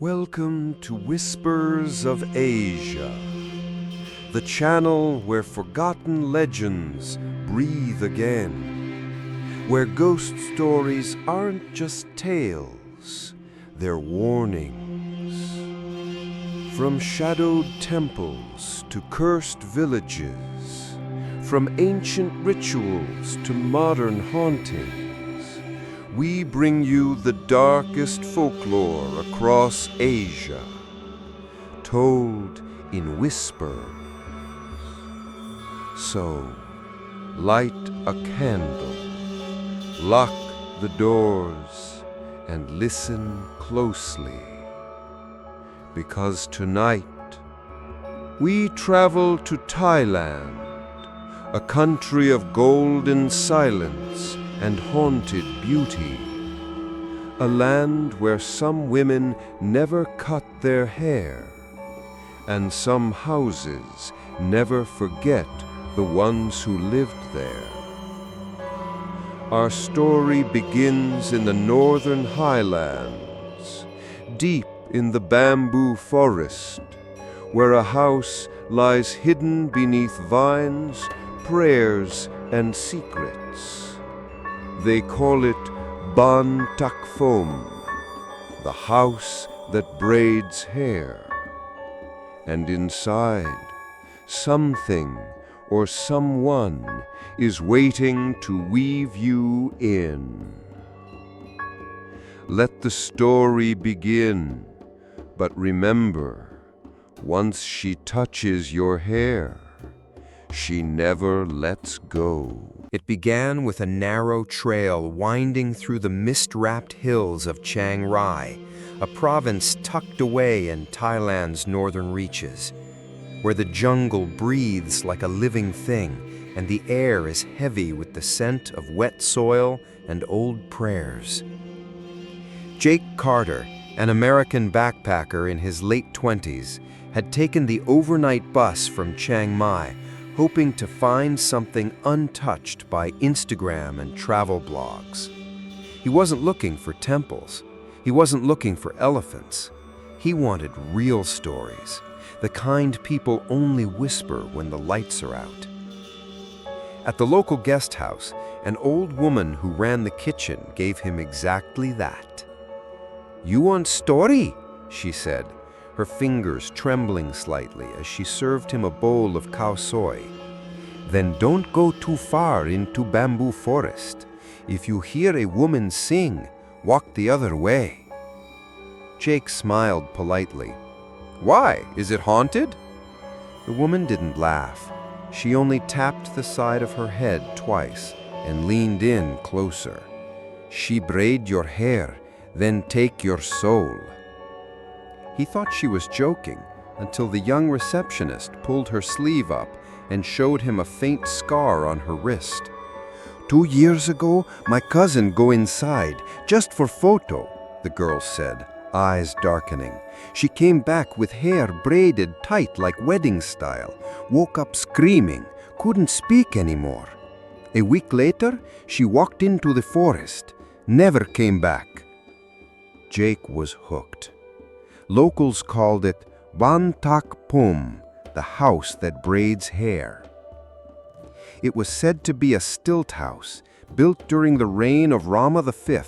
Welcome to Whispers of Asia, the channel where forgotten legends breathe again, where ghost stories aren't just tales, they're warnings. From shadowed temples to cursed villages, from ancient rituals to modern hauntings, we bring you the darkest folklore across Asia, told in whispers. So, light a candle, lock the doors, and listen closely. Because tonight, we travel to Thailand, a country of golden silence and haunted beauty, a land where some women never cut their hair, and some houses never forget the ones who lived there. Our story begins in the Northern Highlands, deep in the bamboo forest, where a house lies hidden beneath vines, prayers, and secrets. They call it Ban Tak Phom, the house that braids hair. And inside, something or someone is waiting to weave you in. Let the story begin, but remember, once she touches your hair, she never lets go. It began with a narrow trail winding through the mist-wrapped hills of Chiang Rai, a province tucked away in Thailand's northern reaches, where the jungle breathes like a living thing and the air is heavy with the scent of wet soil and old prayers. Jake Carter, an American backpacker in his late 20s, had taken the overnight bus from Chiang Mai, hoping to find something untouched by Instagram and travel blogs. He wasn't looking for temples. He wasn't looking for elephants. He wanted real stories, the kind people only whisper when the lights are out. At the local guest house, an old woman who ran the kitchen gave him exactly that. "You want story?" she said, her fingers trembling slightly as she served him a bowl of khao soi. "Then don't go too far into bamboo forest. If you hear a woman sing, walk the other way." Jake smiled politely. "Why? Is it haunted?" The woman didn't laugh. She only tapped the side of her head twice and leaned in closer. "She braid your hair, then take your soul." He thought she was joking until the young receptionist pulled her sleeve up and showed him a faint scar on her wrist. "2 years ago, my cousin go inside, just for photo," the girl said, eyes darkening. "She came back with hair braided tight like wedding style, woke up screaming, couldn't speak anymore. A week later, she walked into the forest, never came back." Jake was hooked. Locals called it Ban Tak Phom, the house that braids hair. It was said to be a stilt house, built during the reign of Rama V,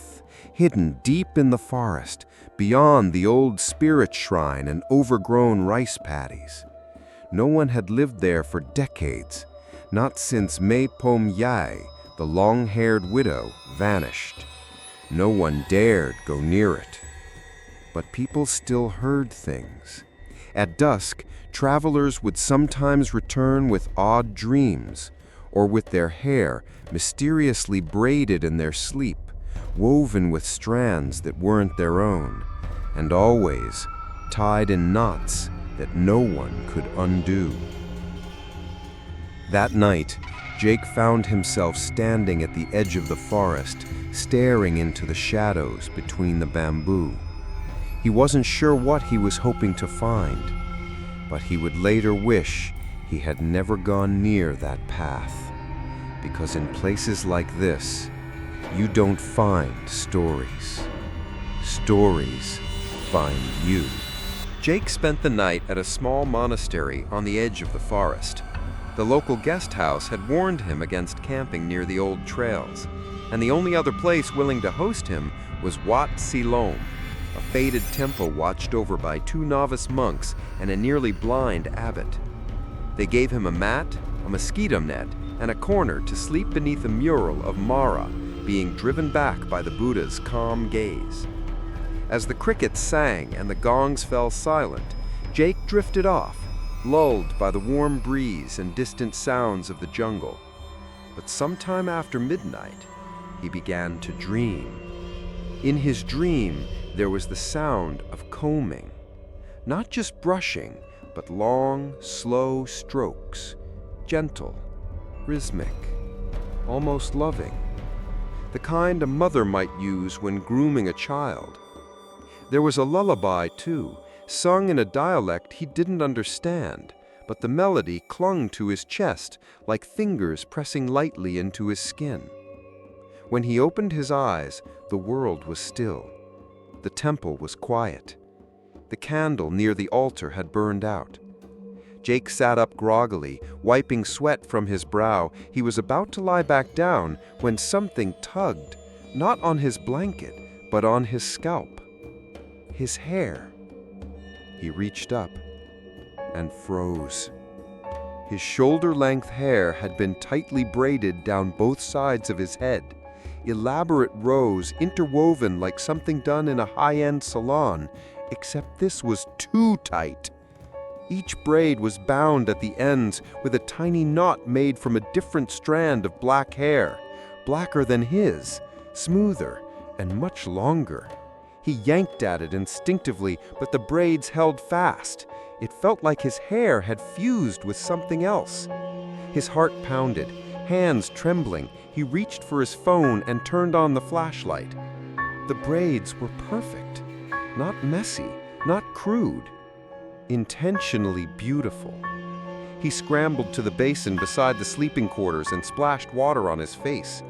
hidden deep in the forest, beyond the old spirit shrine and overgrown rice paddies. No one had lived there for decades, not since Mae Pom Yai, the long-haired widow, vanished. No one dared go near it. But people still heard things. At dusk, travelers would sometimes return with odd dreams, or with their hair mysteriously braided in their sleep, woven with strands that weren't their own, and always tied in knots that no one could undo. That night, Jake found himself standing at the edge of the forest, staring into the shadows between the bamboo. He wasn't sure what he was hoping to find, but he would later wish he had never gone near that path, because in places like this, you don't find stories. Stories find you. Jake spent the night at a small monastery on the edge of the forest. The local guest house had warned him against camping near the old trails, and the only other place willing to host him was Wat Silom, a faded temple watched over by 2 novice monks and a nearly blind abbot. They gave him a mat, a mosquito net, and a corner to sleep beneath a mural of Mara being driven back by the Buddha's calm gaze. As the crickets sang and the gongs fell silent, Jake drifted off, lulled by the warm breeze and distant sounds of the jungle. But sometime after midnight, he began to dream. In his dream, there was the sound of combing. Not just brushing, but long, slow strokes, gentle, rhythmic, almost loving. The kind a mother might use when grooming a child. There was a lullaby, too, sung in a dialect he didn't understand, but the melody clung to his chest like fingers pressing lightly into his skin. When he opened his eyes, the world was still. The temple was quiet. The candle near the altar had burned out. Jake sat up groggily, wiping sweat from his brow. He was about to lie back down when something tugged, not on his blanket, but on his scalp. His hair. He reached up and froze. His shoulder-length hair had been tightly braided down both sides of his head, elaborate rows interwoven like something done in a high-end salon, except this was too tight. Each braid was bound at the ends with a tiny knot made from a different strand of black hair, blacker than his, smoother, and much longer. He yanked at it instinctively, but the braids held fast. It felt like his hair had fused with something else. His heart pounded, hands trembling. He reached for his phone and turned on the flashlight. The braids were perfect, not messy, not crude, intentionally beautiful. He scrambled to the basin beside the sleeping quarters and splashed water on his face.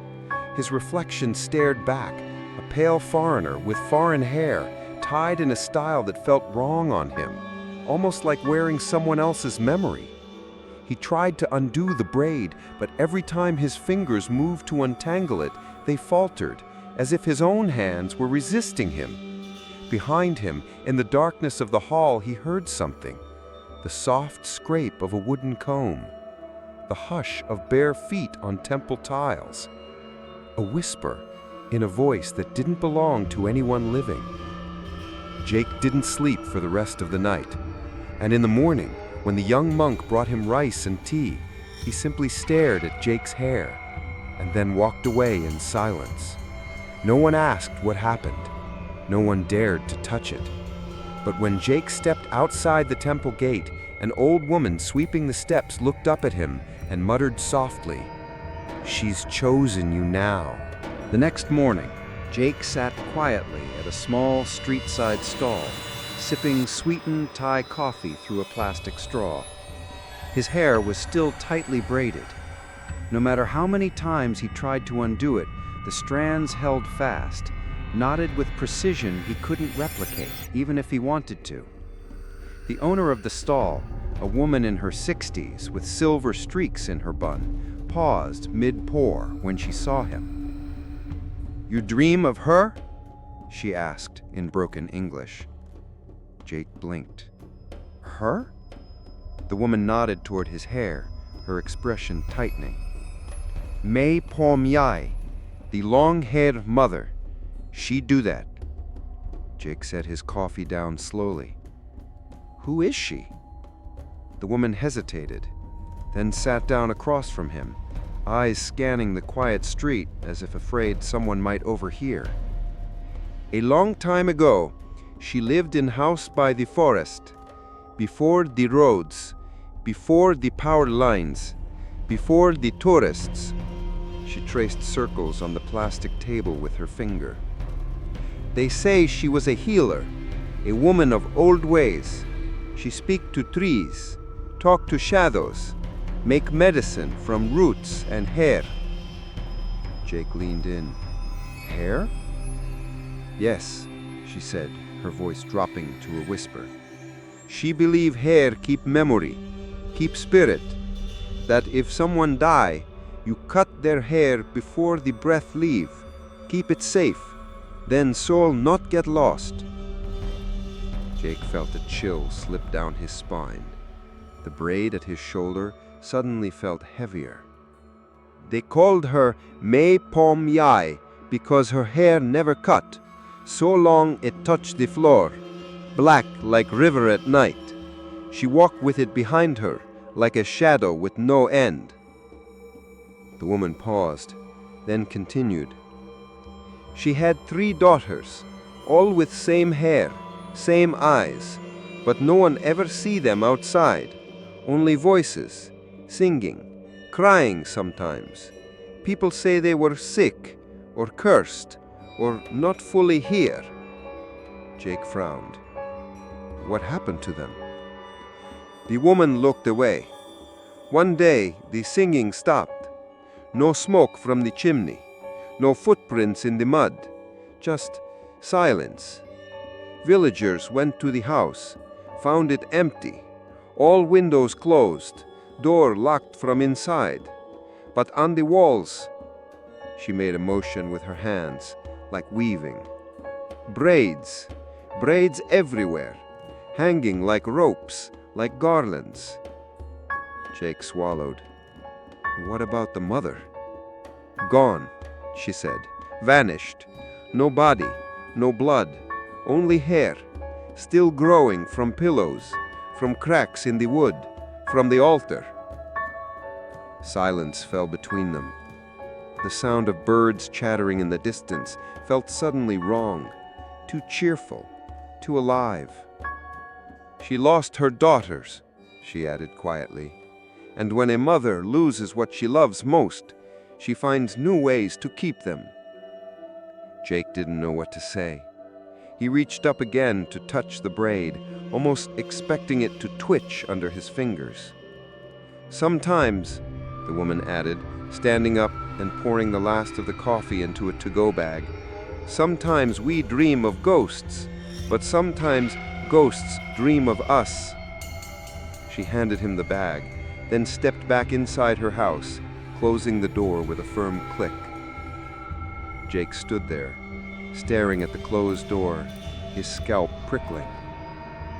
His reflection stared back, a pale foreigner with foreign hair, tied in a style that felt wrong on him, almost like wearing someone else's memory. He tried to undo the braid, but every time his fingers moved to untangle it, they faltered, as if his own hands were resisting him. Behind him, in the darkness of the hall, he heard something. The soft scrape of a wooden comb. The hush of bare feet on temple tiles. A whisper in a voice that didn't belong to anyone living. Jake didn't sleep for the rest of the night. And in the morning, when the young monk brought him rice and tea, he simply stared at Jake's hair and then walked away in silence. No one asked what happened. No one dared to touch it. But when Jake stepped outside the temple gate, an old woman sweeping the steps looked up at him and muttered softly, "She's chosen you now." The next morning, Jake sat quietly at a small street-side stall, sipping sweetened Thai coffee through a plastic straw. His hair was still tightly braided. No matter how many times he tried to undo it, the strands held fast, knotted with precision he couldn't replicate, even if he wanted to. The owner of the stall, a woman in her 60s with silver streaks in her bun, paused mid-pour when she saw him. "You dream of her?" she asked in broken English. Jake blinked. "Her?" The woman nodded toward his hair, her expression tightening. "May Pom Yai, the long-haired mother. She do that." Jake set his coffee down slowly. "Who is she?" The woman hesitated, then sat down across from him, eyes scanning the quiet street as if afraid someone might overhear. "A long time ago, she lived in house by the forest, before the roads, before the power lines, before the tourists." She traced circles on the plastic table with her finger. "They say she was a healer, a woman of old ways. She speak to trees, talk to shadows, make medicine from roots and hair." Jake leaned in. "Hair?" "Yes," she said, her voice dropping to a whisper. She believe hair keep memory, keep spirit, that if someone die, you cut their hair before the breath leave, keep it safe, then soul not get lost. Jake felt a chill slip down his spine. The braid at his shoulder suddenly felt heavier. They called her May Pom Yai because her hair never cut, so long it touched the floor, black like river at night. She walked with it behind her, like a shadow with no end. The woman paused, then continued. She had 3 daughters, all with same hair, same eyes, but no one ever see them outside, only voices, singing, crying sometimes. People say they were sick, or cursed, or not fully here. Jake frowned. What happened to them? The woman looked away. One day, the singing stopped. No smoke from the chimney, no footprints in the mud, just silence. Villagers went to the house, found it empty, all windows closed, door locked from inside. But on the walls, she made a motion with her hands, like weaving. Braids, braids everywhere, hanging like ropes, like garlands. Jake swallowed. What about the mother? Gone, she said. Vanished. No body, no blood, only hair, still growing from pillows, from cracks in the wood, from the altar. Silence fell between them. The sound of birds chattering in the distance felt suddenly wrong, too cheerful, too alive. She lost her daughters, she added quietly, and when a mother loses what she loves most, she finds new ways to keep them. Jake didn't know what to say. He reached up again to touch the braid, almost expecting it to twitch under his fingers. Sometimes, the woman added, standing up and pouring the last of the coffee into a to-go bag, sometimes we dream of ghosts, but sometimes ghosts dream of us. She handed him the bag, then stepped back inside her house, closing the door with a firm click. Jake stood there, staring at the closed door, his scalp prickling.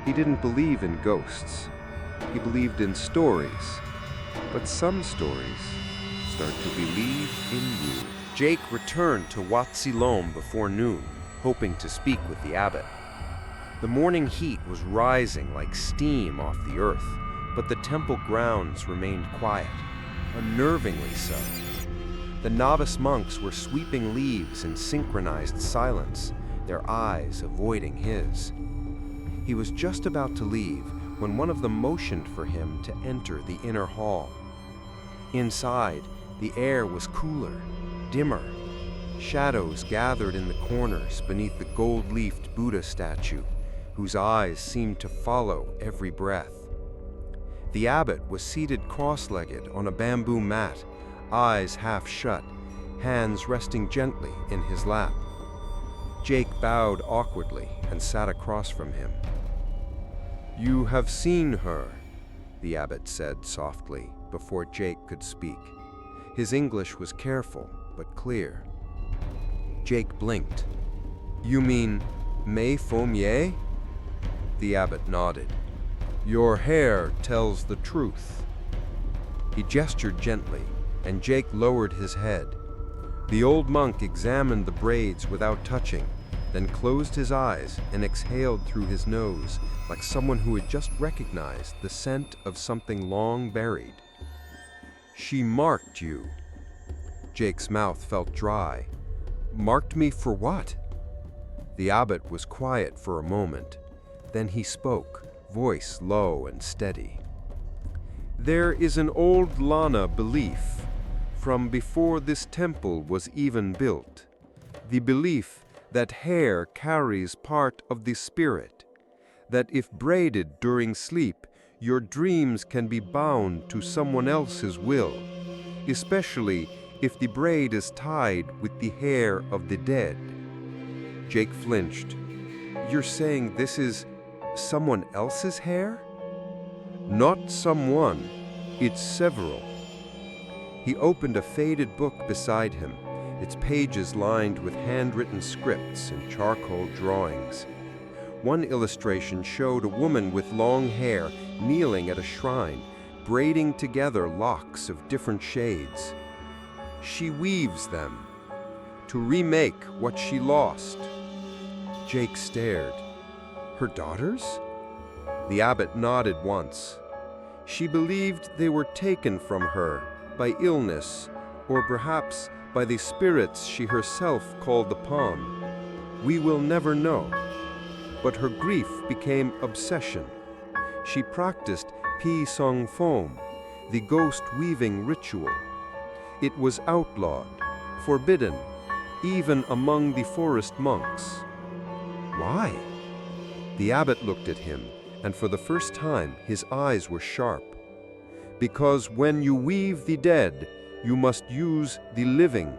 He didn't believe in ghosts. He believed in stories. But some stories start to believe in you. Jake returned to Wat Silom before noon, hoping to speak with the abbot. The morning heat was rising like steam off the earth, but the temple grounds remained quiet, unnervingly so. The novice monks were sweeping leaves in synchronized silence, their eyes avoiding his. He was just about to leave when one of them motioned for him to enter the inner hall. Inside, the air was cooler, dimmer. Shadows gathered in the corners beneath the gold-leafed Buddha statue, whose eyes seemed to follow every breath. The abbot was seated cross-legged on a bamboo mat, eyes half shut, hands resting gently in his lap. Jake bowed awkwardly and sat across from him. "You have seen her," the abbot said softly, before Jake could speak. His English was careful, but clear. Jake blinked. "You mean Mei Fomye?" The abbot nodded. "Your hair tells the truth." He gestured gently, and Jake lowered his head. The old monk examined the braids without touching, then closed his eyes and exhaled through his nose like someone who had just recognized the scent of something long buried. "She marked you." Jake's mouth felt dry. "Marked me for what?" The abbot was quiet for a moment. Then he spoke, voice low and steady. "There is an old Lana belief, from before this temple was even built, the belief that hair carries part of the spirit, that if braided during sleep, your dreams can be bound to someone else's will, especially if the braid is tied with the hair of the dead." Jake flinched. You're saying this is someone else's hair? Not someone, it's several. He opened a faded book beside him, its pages lined with handwritten scripts and charcoal drawings. One illustration showed a woman with long hair kneeling at a shrine, braiding together locks of different shades. She weaves them to remake what she lost. Jake stared. Her daughters? The abbot nodded once. She believed they were taken from her by illness, or perhaps by the spirits she herself called upon. We will never know. But her grief became obsession. She practiced Pi Song Phom, the ghost-weaving ritual. It was outlawed, forbidden, even among the forest monks. Why? The abbot looked at him, and for the first time his eyes were sharp. Because when you weave the dead, you must use the living.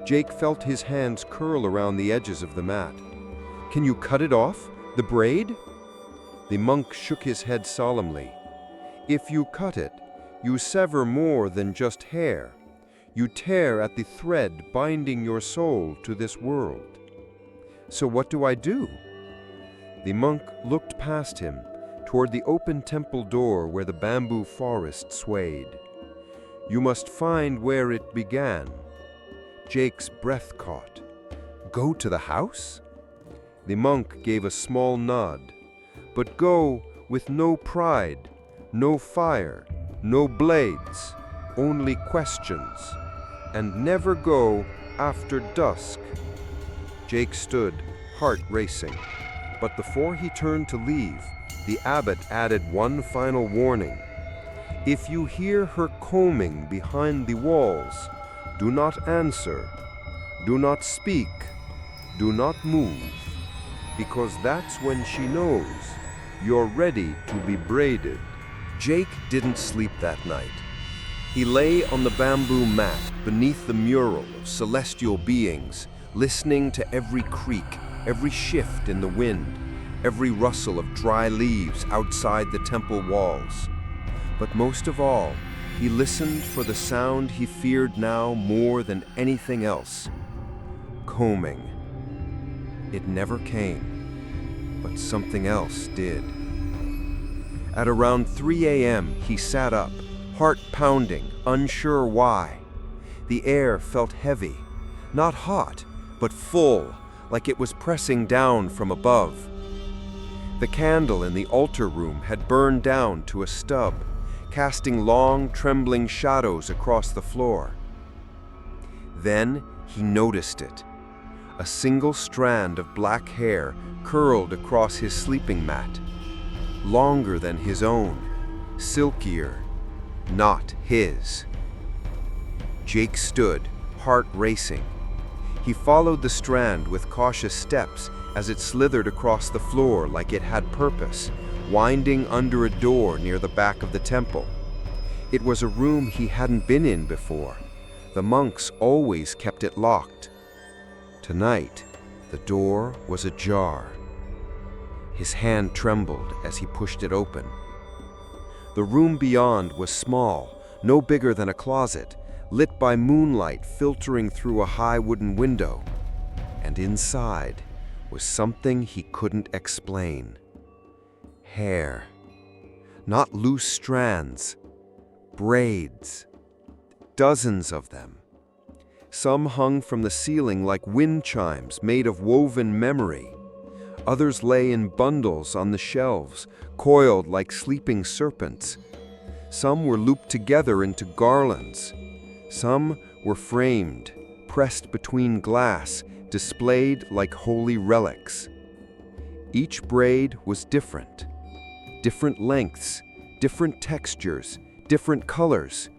Jake felt his hands curl around the edges of the mat. Can you cut it off, the braid? The monk shook his head solemnly. If you cut it, you sever more than just hair. You tear at the thread binding your soul to this world. So what do I do? The monk looked past him, toward the open temple door where the bamboo forest swayed. You must find where it began. Jake's breath caught. Go to the house? The monk gave a small nod. But go with no pride, no fire, no blades, only questions. And never go after dusk. Jake stood, heart racing. But before he turned to leave, the abbot added one final warning. If you hear her combing behind the walls, do not answer, do not speak, do not move, because that's when she knows you're ready to be braided. Jake didn't sleep that night. He lay on the bamboo mat beneath the mural of celestial beings, listening to every creak, every shift in the wind, every rustle of dry leaves outside the temple walls. But most of all, he listened for the sound he feared now more than anything else. Combing. It never came, but something else did. At around 3 a.m., he sat up, heart pounding, unsure why. The air felt heavy, not hot, but full, like it was pressing down from above. The candle in the altar room had burned down to a stub, casting long, trembling shadows across the floor. Then he noticed it. A single strand of black hair curled across his sleeping mat, longer than his own, silkier, not his. Jake stood, heart racing. He followed the strand with cautious steps as it slithered across the floor like it had purpose, winding under a door near the back of the temple. It was a room he hadn't been in before. The monks always kept it locked. Tonight, the door was ajar. His hand trembled as he pushed it open. The room beyond was small, no bigger than a closet, lit by moonlight filtering through a high wooden window. And inside was something he couldn't explain. Hair. Not loose strands. Braids. Dozens of them. Some hung from the ceiling like wind chimes made of woven memory. Others lay in bundles on the shelves, coiled like sleeping serpents. Some were looped together into garlands. Some were framed, pressed between glass, displayed like holy relics. Each braid was different. Different lengths, different textures, different colors,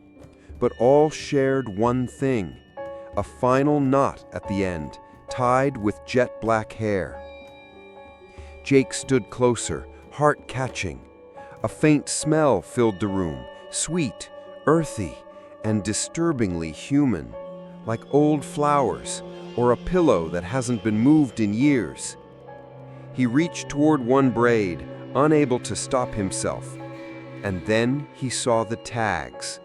but all shared one thing, a final knot at the end, tied with jet black hair. Jake stood closer, heart catching. A faint smell filled the room, sweet, earthy, and disturbingly human, like old flowers or a pillow that hasn't been moved in years. He reached toward one braid, unable to stop himself. And then he saw the tags.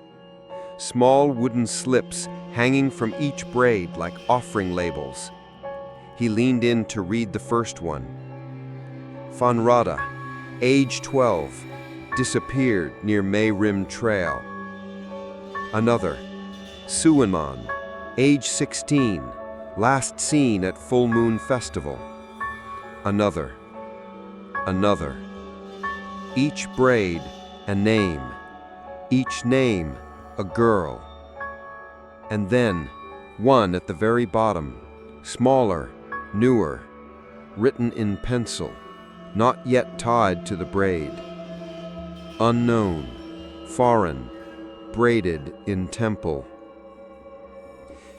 Small wooden slips hanging from each braid like offering labels. He leaned in to read the first one. Fanrada, age 12, disappeared near May Rim Trail. Another, Suanman, age 16, last seen at Full Moon Festival. Another. Each braid, a name. Each name, a girl. And then, one at the very bottom, smaller, newer, written in pencil, not yet tied to the braid. Unknown, foreign, braided in temple.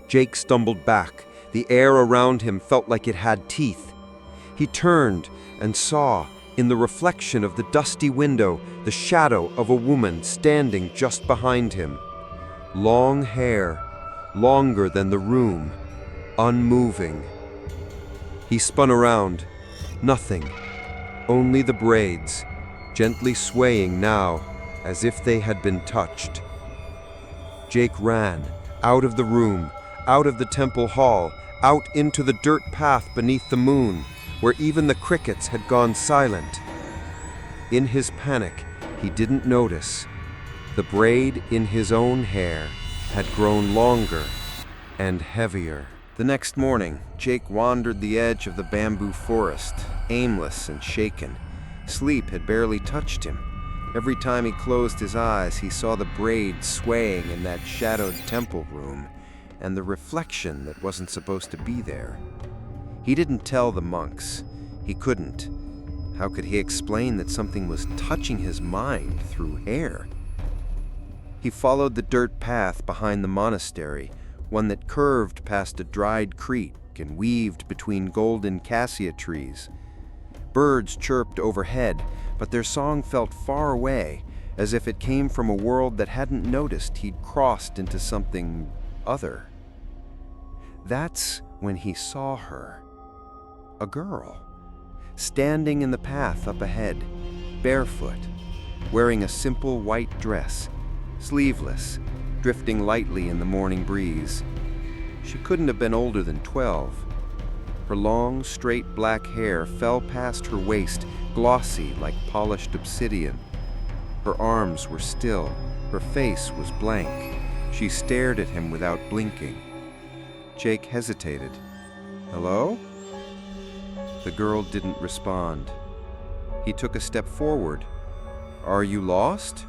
Jake stumbled back. The air around him felt like it had teeth. He turned and saw, in the reflection of the dusty window, the shadow of a woman standing just behind him. Long hair, longer than the room, unmoving. He spun around. Nothing. Only the braids, gently swaying now, as if they had been touched. Jake ran, out of the room, out of the temple hall, out into the dirt path beneath the moon, where even the crickets had gone silent. In his panic, he didn't notice. The braid in his own hair had grown longer and heavier. The next morning, Jake wandered the edge of the bamboo forest, aimless and shaken. Sleep had barely touched him. Every time he closed his eyes, he saw the braid swaying in that shadowed temple room, and the reflection that wasn't supposed to be there. He didn't tell the monks. He couldn't. How could he explain that something was touching his mind through hair? He followed the dirt path behind the monastery, one that curved past a dried creek and weaved between golden cassia trees. Birds chirped overhead, but their song felt far away, as if it came from a world that hadn't noticed he'd crossed into something other. That's when he saw her. A girl, standing in the path up ahead, barefoot, wearing a simple white dress, sleeveless, drifting lightly in the morning breeze. She couldn't have been older than 12. Her long, straight black hair fell past her waist, glossy like polished obsidian. Her arms were still, her face was blank. She stared at him without blinking. Jake hesitated. "Hello?" The girl didn't respond. He took a step forward. "Are you lost?"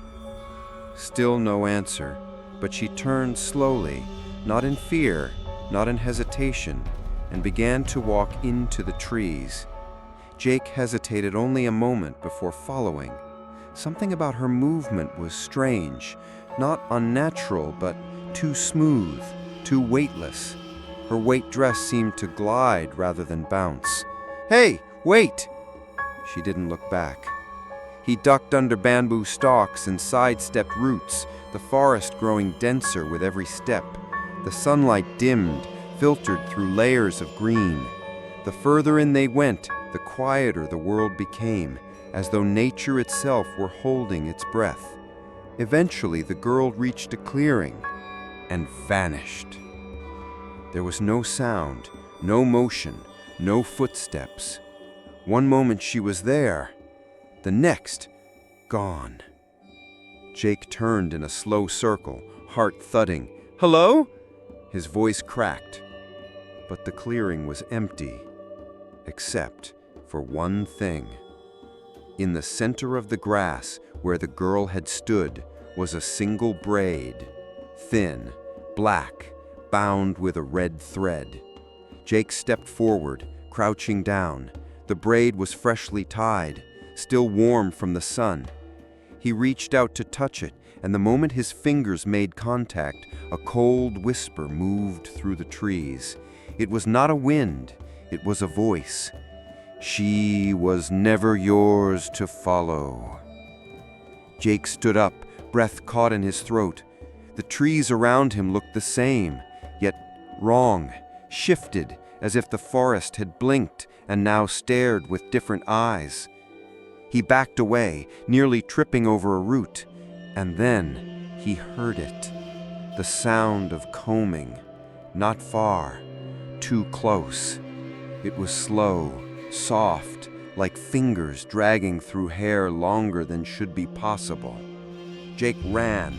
Still no answer, but she turned slowly, not in fear, not in hesitation, and began to walk into the trees. Jake hesitated only a moment before following. Something about her movement was strange, not unnatural, but too smooth, too weightless. Her white dress seemed to glide rather than bounce. "Hey, wait!" She didn't look back. He ducked under bamboo stalks and sidestepped roots, the forest growing denser with every step. The sunlight dimmed, filtered through layers of green. The further in they went, the quieter the world became, as though nature itself were holding its breath. Eventually, the girl reached a clearing and vanished. There was no sound, no motion, no footsteps. One moment she was there, the next, gone. Jake turned in a slow circle, heart thudding. "Hello?" His voice cracked, but the clearing was empty, except for one thing. In the center of the grass, where the girl had stood, was a single braid, thin, black, bound with a red thread. Jake stepped forward, crouching down. The braid was freshly tied, still warm from the sun. He reached out to touch it, and the moment his fingers made contact, a cold whisper moved through the trees. It was not a wind, it was a voice. "She was never yours to follow." Jake stood up, breath caught in his throat. The trees around him looked the same, yet wrong, shifted, as if the forest had blinked and now stared with different eyes. He backed away, nearly tripping over a root, and then he heard it. The sound of combing, not far, too close. It was slow, soft, like fingers dragging through hair longer than should be possible. Jake ran.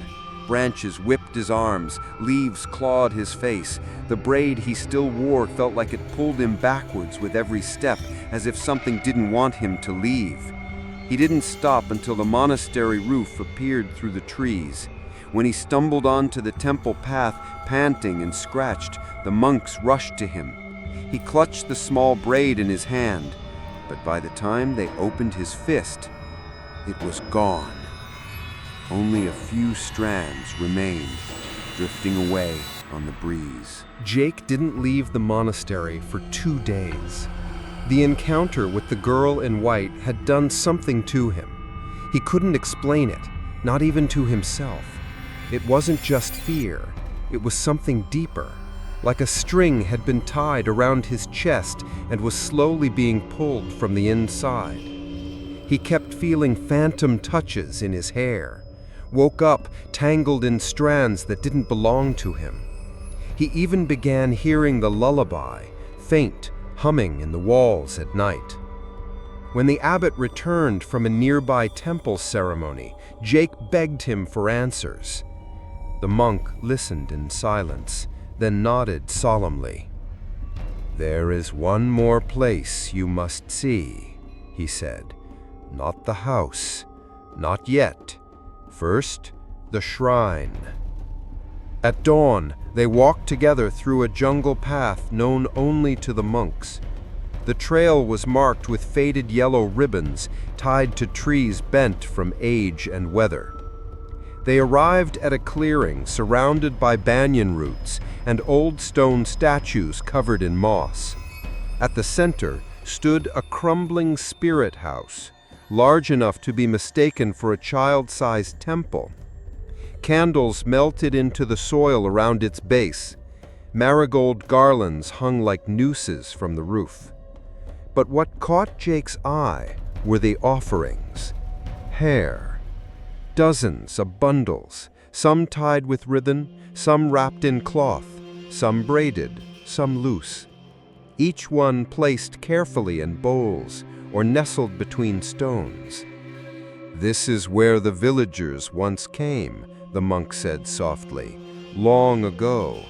Branches whipped his arms, leaves clawed his face. The braid he still wore felt like it pulled him backwards with every step, as if something didn't want him to leave. He didn't stop until the monastery roof appeared through the trees. When he stumbled onto the temple path, panting and scratched, the monks rushed to him. He clutched the small braid in his hand, but by the time they opened his fist, it was gone. Only a few strands remained, drifting away on the breeze. Jake didn't leave the monastery for 2 days. The encounter with the girl in white had done something to him. He couldn't explain it, not even to himself. It wasn't just fear, it was something deeper, like a string had been tied around his chest and was slowly being pulled from the inside. He kept feeling phantom touches in his hair, woke up tangled in strands that didn't belong to him. He even began hearing the lullaby, faint, humming in the walls at night. When the abbot returned from a nearby temple ceremony, Jake begged him for answers. The monk listened in silence, then nodded solemnly. "There is one more place you must see," he said. "Not the house, not yet. First, the shrine." At dawn, they walked together through a jungle path known only to the monks. The trail was marked with faded yellow ribbons tied to trees bent from age and weather. They arrived at a clearing surrounded by banyan roots and old stone statues covered in moss. At the center stood a crumbling spirit house, large enough to be mistaken for a child-sized temple. Candles melted into the soil around its base. Marigold garlands hung like nooses from the roof. But what caught Jake's eye were the offerings. Hair. Dozens of bundles, some tied with ribbon, some wrapped in cloth, some braided, some loose. Each one placed carefully in bowls or nestled between stones. "This is where the villagers once came," the monk said softly, "long ago,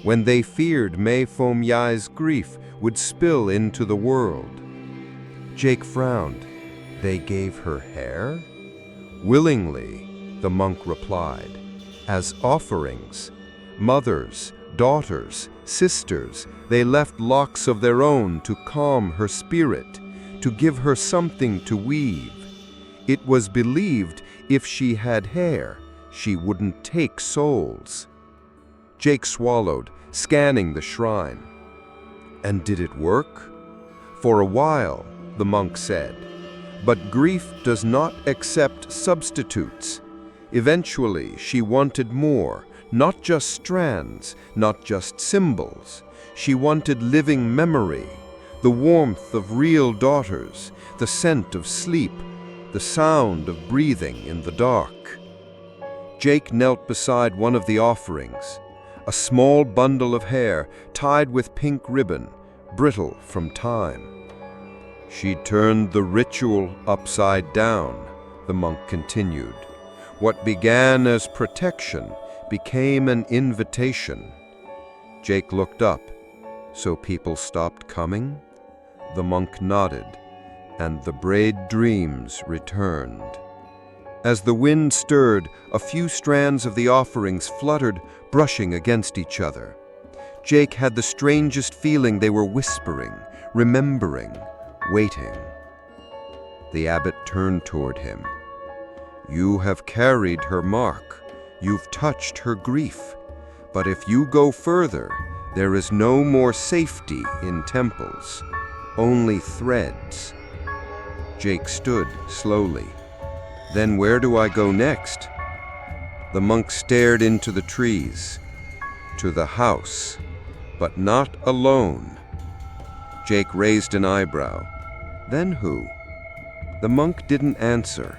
when they feared Mayfom Yai's grief would spill into the world." Jake frowned. "They gave her hair?" "Willingly," the monk replied, "as offerings. Mothers, daughters, sisters, they left locks of their own to calm her spirit, to give her something to weave. It was believed if she had hair, she wouldn't take souls." Jake swallowed, scanning the shrine. "And did it work?" "For a while," the monk said. "But grief does not accept substitutes. Eventually, she wanted more, not just strands, not just symbols. She wanted living memory, the warmth of real daughters, the scent of sleep, the sound of breathing in the dark." Jake knelt beside one of the offerings, a small bundle of hair tied with pink ribbon, brittle from time. "She turned the ritual upside down," the monk continued. "What began as protection became an invitation." Jake looked up. "So people stopped coming?" The monk nodded, and the braid dreams returned. As the wind stirred, a few strands of the offerings fluttered, brushing against each other. Jake had the strangest feeling they were whispering, remembering, waiting. The abbot turned toward him. "You have carried her mark. You've touched her grief. But if you go further, there is no more safety in temples, only threads." Jake stood slowly. "Then where do I go next?" The monk stared into the trees. "To the house, but not alone." Jake raised an eyebrow. Then who? The monk didn't answer,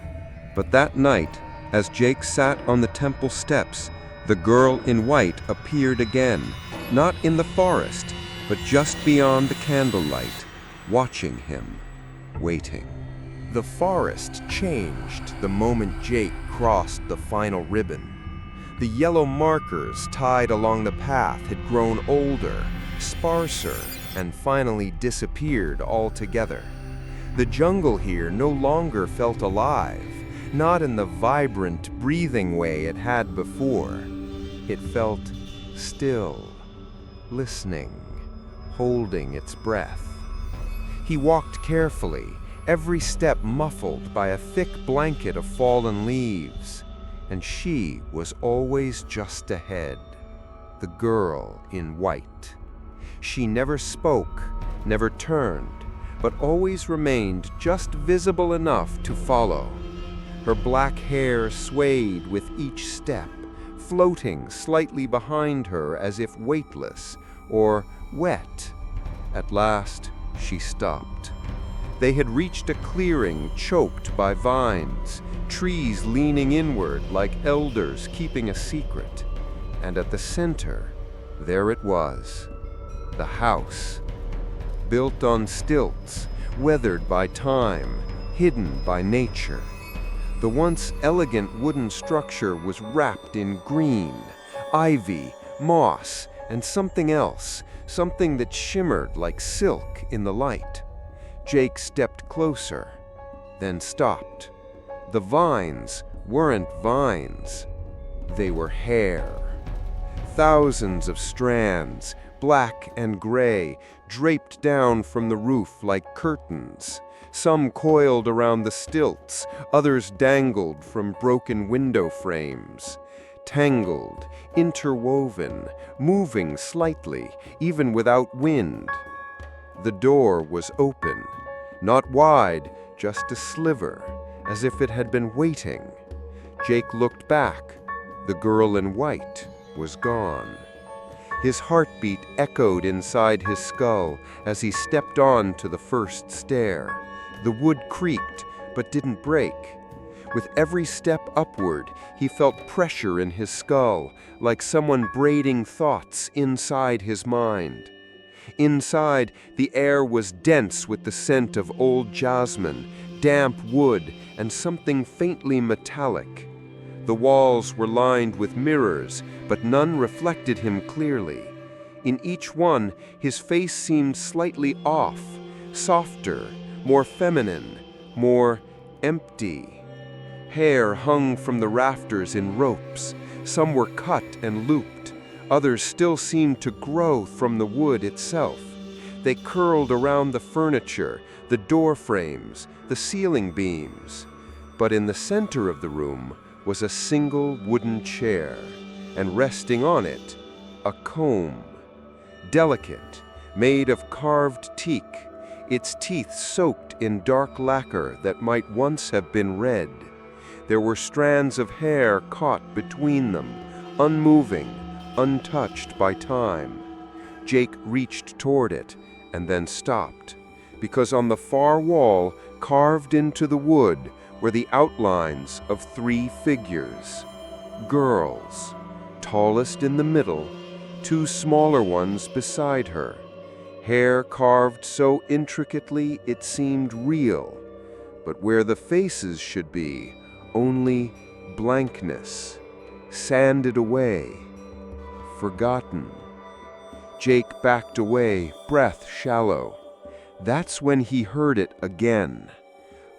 but that night, as Jake sat on the temple steps, the girl in white appeared again, not in the forest, but just beyond the candlelight, watching him, waiting. The forest changed the moment Jake crossed the final ribbon. The yellow markers tied along the path had grown older, sparser, and finally disappeared altogether. The jungle here no longer felt alive, not in the vibrant, breathing way it had before. It felt still, listening, holding its breath. He walked carefully, every step muffled by a thick blanket of fallen leaves, and she was always just ahead, the girl in white. She never spoke, never turned, but always remained just visible enough to follow. Her black hair swayed with each step, floating slightly behind her as if weightless or wet. At last, she stopped. They had reached a clearing choked by vines, trees leaning inward like elders keeping a secret. And at the center, there it was, the house. Built on stilts, weathered by time, hidden by nature. The once elegant wooden structure was wrapped in green, ivy, moss, and something else, something that shimmered like silk in the light. Jake stepped closer, then stopped. The vines weren't vines. They were hair. Thousands of strands, black and gray, draped down from the roof like curtains. Some coiled around the stilts, others dangled from broken window frames. Tangled, interwoven, moving slightly, even without wind. The door was open, not wide, just a sliver, as if it had been waiting. Jake looked back. The girl in white was gone. His heartbeat echoed inside his skull as he stepped on to the first stair. The wood creaked, but didn't break. With every step upward, he felt pressure in his skull, like someone braiding thoughts inside his mind. Inside, the air was dense with the scent of old jasmine, damp wood, and something faintly metallic. The walls were lined with mirrors, but none reflected him clearly. In each one, his face seemed slightly off, softer, more feminine, more empty. Hair hung from the rafters in ropes. Some were cut and looped. Others still seemed to grow from the wood itself. They curled around the furniture, the door frames, the ceiling beams. But in the center of the room was a single wooden chair, and resting on it, a comb. Delicate, made of carved teak, its teeth soaked in dark lacquer that might once have been red. There were strands of hair caught between them, unmoving, untouched by time. Jake reached toward it and then stopped, because on the far wall, carved into the wood, were the outlines of 3 figures. Girls, tallest in the middle, 2 smaller ones beside her. Hair carved so intricately it seemed real, but where the faces should be, only blankness, sanded away, forgotten. Jake backed away, breath shallow. That's when he heard it again.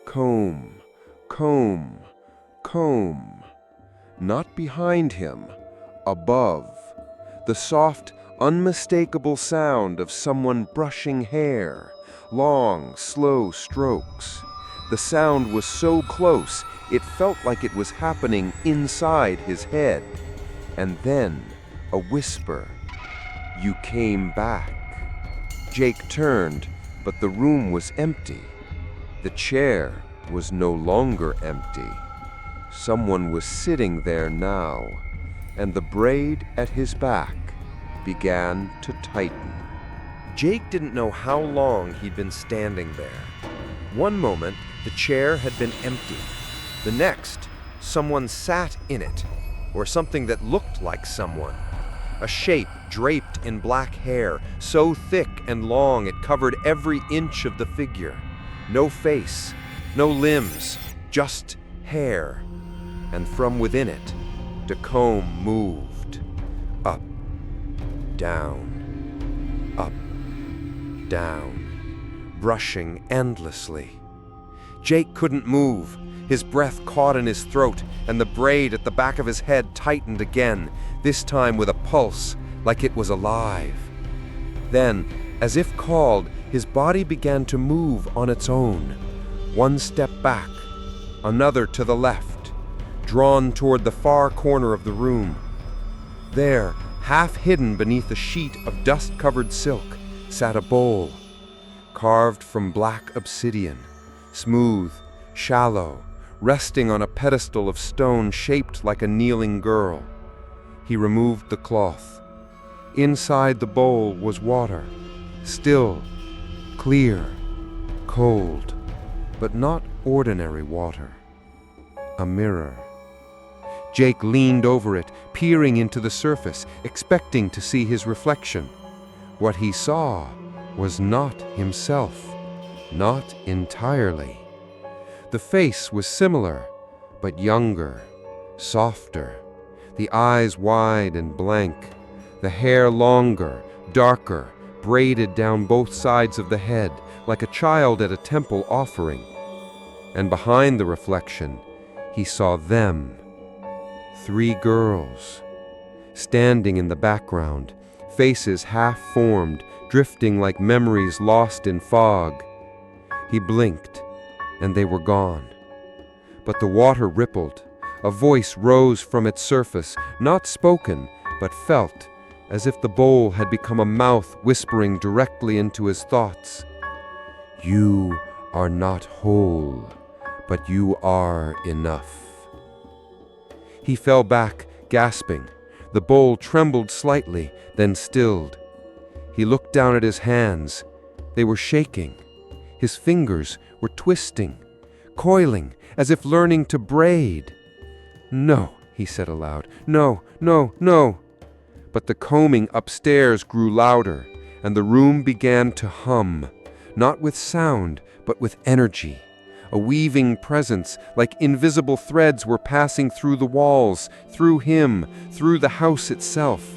Comb, comb, comb. Not behind him, above. The soft, unmistakable sound of someone brushing hair, long, slow strokes. The sound was so close, it felt like it was happening inside his head. And then, a whisper. You came back. Jake turned, but the room was empty. The chair was no longer empty. Someone was sitting there now, and the braid at his back began to tighten. Jake didn't know how long he'd been standing there. One moment, the chair had been empty. The next, someone sat in it, or something that looked like someone. A shape draped in black hair, so thick and long it covered every inch of the figure. No face, no limbs, just hair. And from within it, the comb moved. Up, down, up, down, brushing endlessly. Jake couldn't move. His breath caught in his throat, and the braid at the back of his head tightened again, this time with a pulse, like it was alive. Then, as if called, his body began to move on its own. One step back, another to the left, drawn toward the far corner of the room. There, half hidden beneath a sheet of dust-covered silk, sat a bowl, carved from black obsidian, smooth, shallow, resting on a pedestal of stone shaped like a kneeling girl. He removed the cloth. Inside the bowl was water, still, clear, cold, but not ordinary water. A mirror. Jake leaned over it, peering into the surface, expecting to see his reflection. What he saw was not himself, not entirely. The face was similar, but younger, softer, the eyes wide and blank, the hair longer, darker, braided down both sides of the head, like a child at a temple offering. And behind the reflection, he saw them, 3 girls, standing in the background, faces half-formed, drifting like memories lost in fog. He blinked, and they were gone. But the water rippled. A voice rose from its surface, not spoken, but felt, as if the bowl had become a mouth whispering directly into his thoughts. You are not whole, but you are enough. He fell back, gasping. The bowl trembled slightly, then stilled. He looked down at his hands. They were shaking. His fingers were twisting, coiling, as if learning to braid. No, he said aloud. No, no, no. But the combing upstairs grew louder, and the room began to hum, not with sound, but with energy. A weaving presence, like invisible threads, were passing through the walls, through him, through the house itself.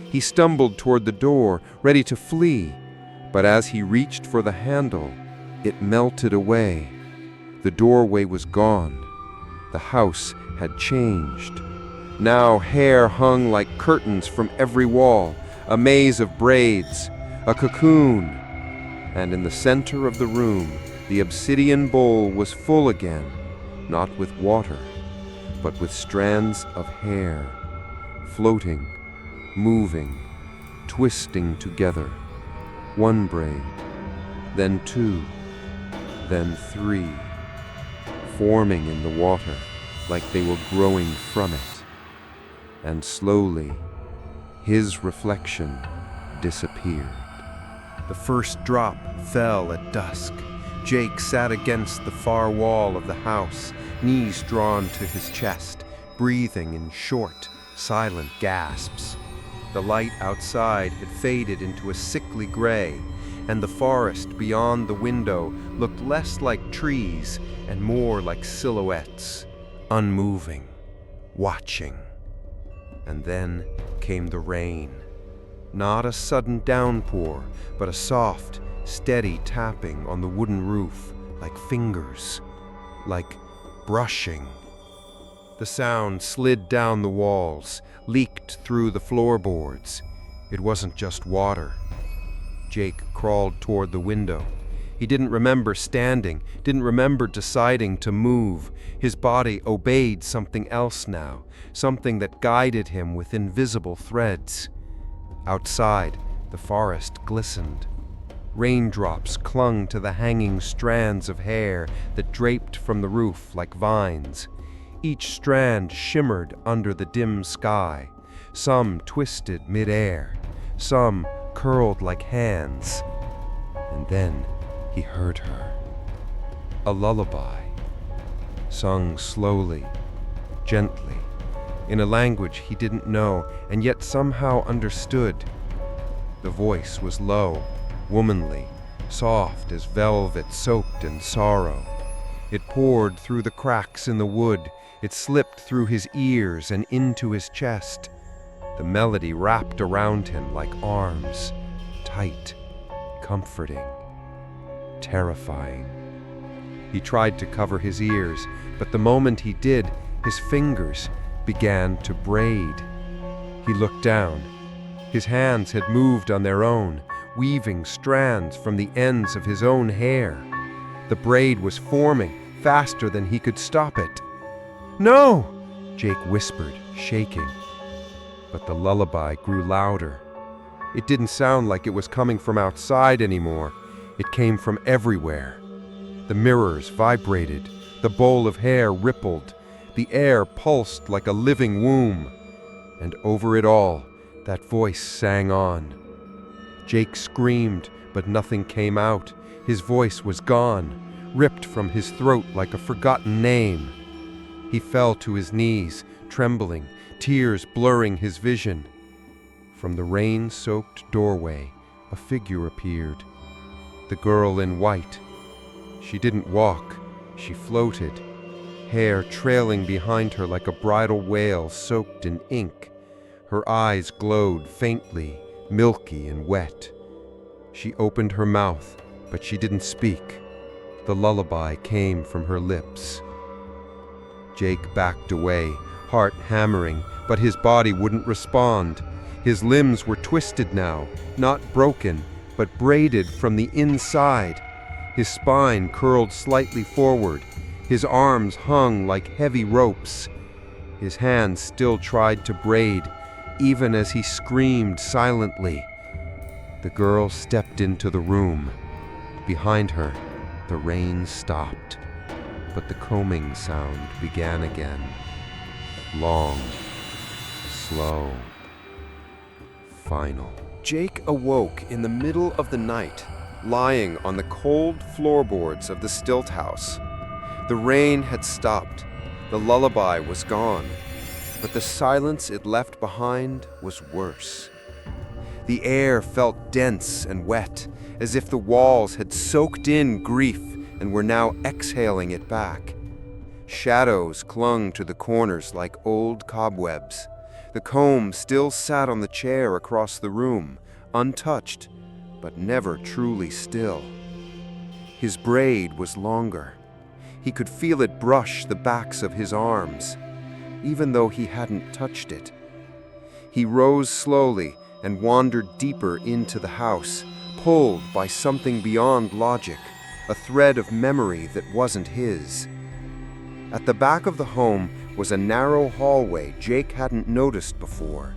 He stumbled toward the door, ready to flee, but as he reached for the handle, it melted away. The doorway was gone. The house had changed. Now hair hung like curtains from every wall, a maze of braids, a cocoon. And in the center of the room, the obsidian bowl was full again, not with water, but with strands of hair, floating, moving, twisting together. 1 braid, then 2, then 3, forming in the water like they were growing from it. And slowly, his reflection disappeared. The first drop fell at dusk. Jake sat against the far wall of the house, knees drawn to his chest, breathing in short, silent gasps. The light outside had faded into a sickly gray, and the forest beyond the window looked less like trees and more like silhouettes, unmoving, watching. And then came the rain. Not a sudden downpour, but a soft, steady tapping on the wooden roof, like fingers, like brushing. The sound slid down the walls, leaked through the floorboards. It wasn't just water. Jake crawled toward the window. He didn't remember standing, didn't remember deciding to move. His body obeyed something else now, something that guided him with invisible threads. Outside, the forest glistened. Raindrops clung to the hanging strands of hair that draped from the roof like vines. Each strand shimmered under the dim sky, some twisted mid-air, some curled like hands. And then he heard her. A lullaby, sung slowly, gently, in a language he didn't know and yet somehow understood. The voice was low, womanly, soft as velvet soaked in sorrow. It poured through the cracks in the wood. It slipped through his ears and into his chest. The melody wrapped around him like arms, tight, comforting, terrifying. He tried to cover his ears, but the moment he did, his fingers began to braid. He looked down. His hands had moved on their own, weaving strands from the ends of his own hair. The braid was forming faster than he could stop it. "No!" Jake whispered, shaking. But the lullaby grew louder. It didn't sound like it was coming from outside anymore. It came from everywhere. The mirrors vibrated. The bowl of hair rippled. The air pulsed like a living womb. And over it all, that voice sang on. Jake screamed, but nothing came out. His voice was gone, ripped from his throat like a forgotten name. He fell to his knees, trembling, tears blurring his vision. From the rain-soaked doorway, a figure appeared. The girl in white. She didn't walk, she floated, hair trailing behind her like a bridal veil soaked in ink. Her eyes glowed faintly, milky and wet. She opened her mouth, but she didn't speak. The lullaby came from her lips. Jake backed away, heart hammering, but his body wouldn't respond. His limbs were twisted now, not broken, but braided from the inside. His spine curled slightly forward. His arms hung like heavy ropes. His hands still tried to braid, even as he screamed silently. The girl stepped into the room. Behind her, the rain stopped, but the combing sound began again. Long, slow, final. Jake awoke in the middle of the night, lying on the cold floorboards of the stilt house. The rain had stopped. The lullaby was gone. But the silence it left behind was worse. The air felt dense and wet, as if the walls had soaked in grief and were now exhaling it back. Shadows clung to the corners like old cobwebs. The comb still sat on the chair across the room, untouched, but never truly still. His braid was longer. He could feel it brush the backs of his arms, even though he hadn't touched it. He rose slowly and wandered deeper into the house, pulled by something beyond logic, a thread of memory that wasn't his. At the back of the home was a narrow hallway Jake hadn't noticed before.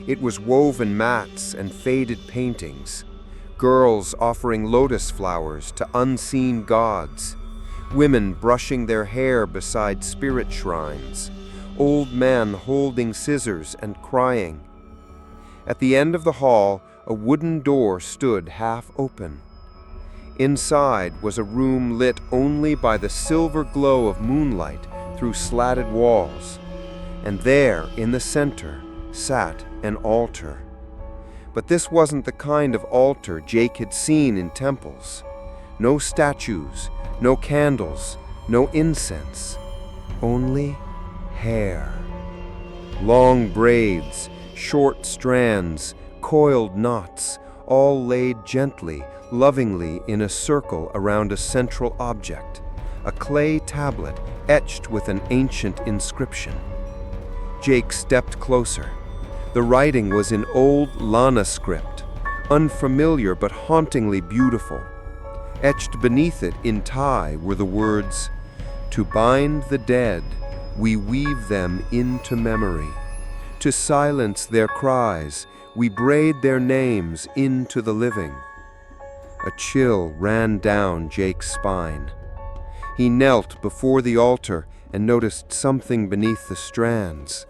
It was woven mats and faded paintings, girls offering lotus flowers to unseen gods, women brushing their hair beside spirit shrines, old men holding scissors and crying. At the end of the hall, a wooden door stood half open. Inside was a room lit only by the silver glow of moonlight through slatted walls, and there, in the center, sat an altar. But this wasn't the kind of altar Jake had seen in temples. No statues, no candles, no incense, only hair. Long braids, short strands, coiled knots, all laid gently, lovingly in a circle around a central object, a clay tablet etched with an ancient inscription. Jake stepped closer. The writing was in old Lana script, unfamiliar but hauntingly beautiful. Etched beneath it in Thai were the words, "To bind the dead, we weave them into memory. To silence their cries, we braid their names into the living." A chill ran down Jake's spine. He knelt before the altar and noticed something beneath the strands.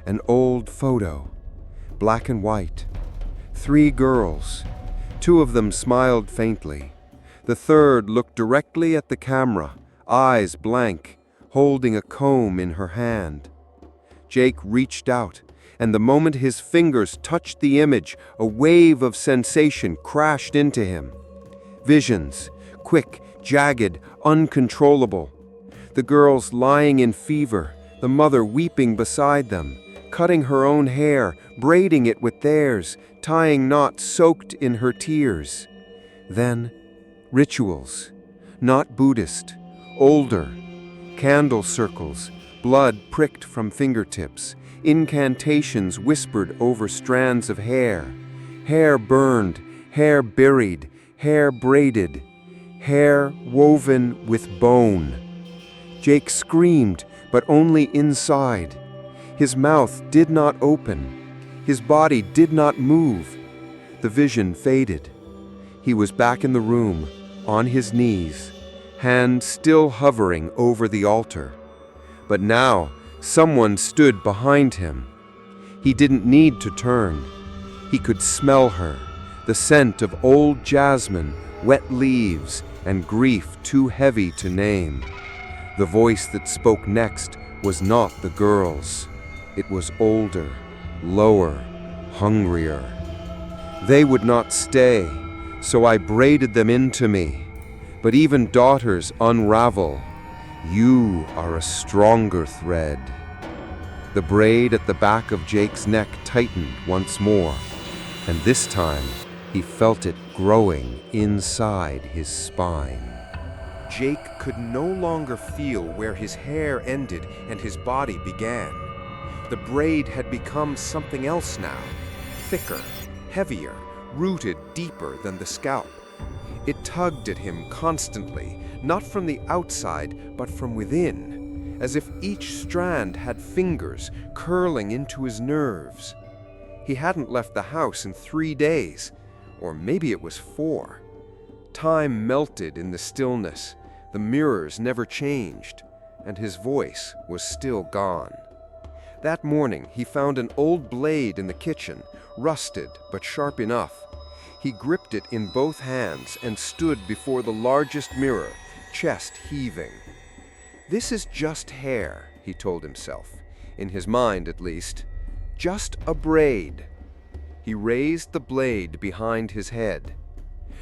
An old photo, black and white, 3 girls. 2 of them smiled faintly. The third looked directly at the camera, eyes blank, holding a comb in her hand. Jake reached out, and the moment his fingers touched the image, a wave of sensation crashed into him. Visions, quick, jagged, uncontrollable. The girls lying in fever, the mother weeping beside them, cutting her own hair, braiding it with theirs, tying knots soaked in her tears. Then, rituals, not Buddhist, older, candle circles, blood pricked from fingertips, incantations whispered over strands of hair, hair burned, hair buried, hair braided, hair woven with bone. Jake screamed, but only inside. His mouth did not open. His body did not move. The vision faded. He was back in the room, on his knees, hand still hovering over the altar. But now, someone stood behind him. He didn't need to turn. He could smell her, the scent of old jasmine, wet leaves, and grief too heavy to name. The voice that spoke next was not the girl's. It was older, lower, hungrier. They would not stay, so I braided them into me. But even daughters unravel. You are a stronger thread. The braid at the back of Jake's neck tightened once more, and this time he felt it growing inside his spine. Jake could no longer feel where his hair ended and his body began. The braid had become something else now, thicker, heavier, rooted deeper than the scalp. It tugged at him constantly, not from the outside, but from within, as if each strand had fingers curling into his nerves. He hadn't left the house in 3 days, or maybe it was 4. Time melted in the stillness, the mirrors never changed, and his voice was still gone. That morning, he found an old blade in the kitchen, rusted but sharp enough. He gripped it in both hands and stood before the largest mirror, chest heaving. This is just hair, he told himself, in his mind at least. Just a braid. He raised the blade behind his head.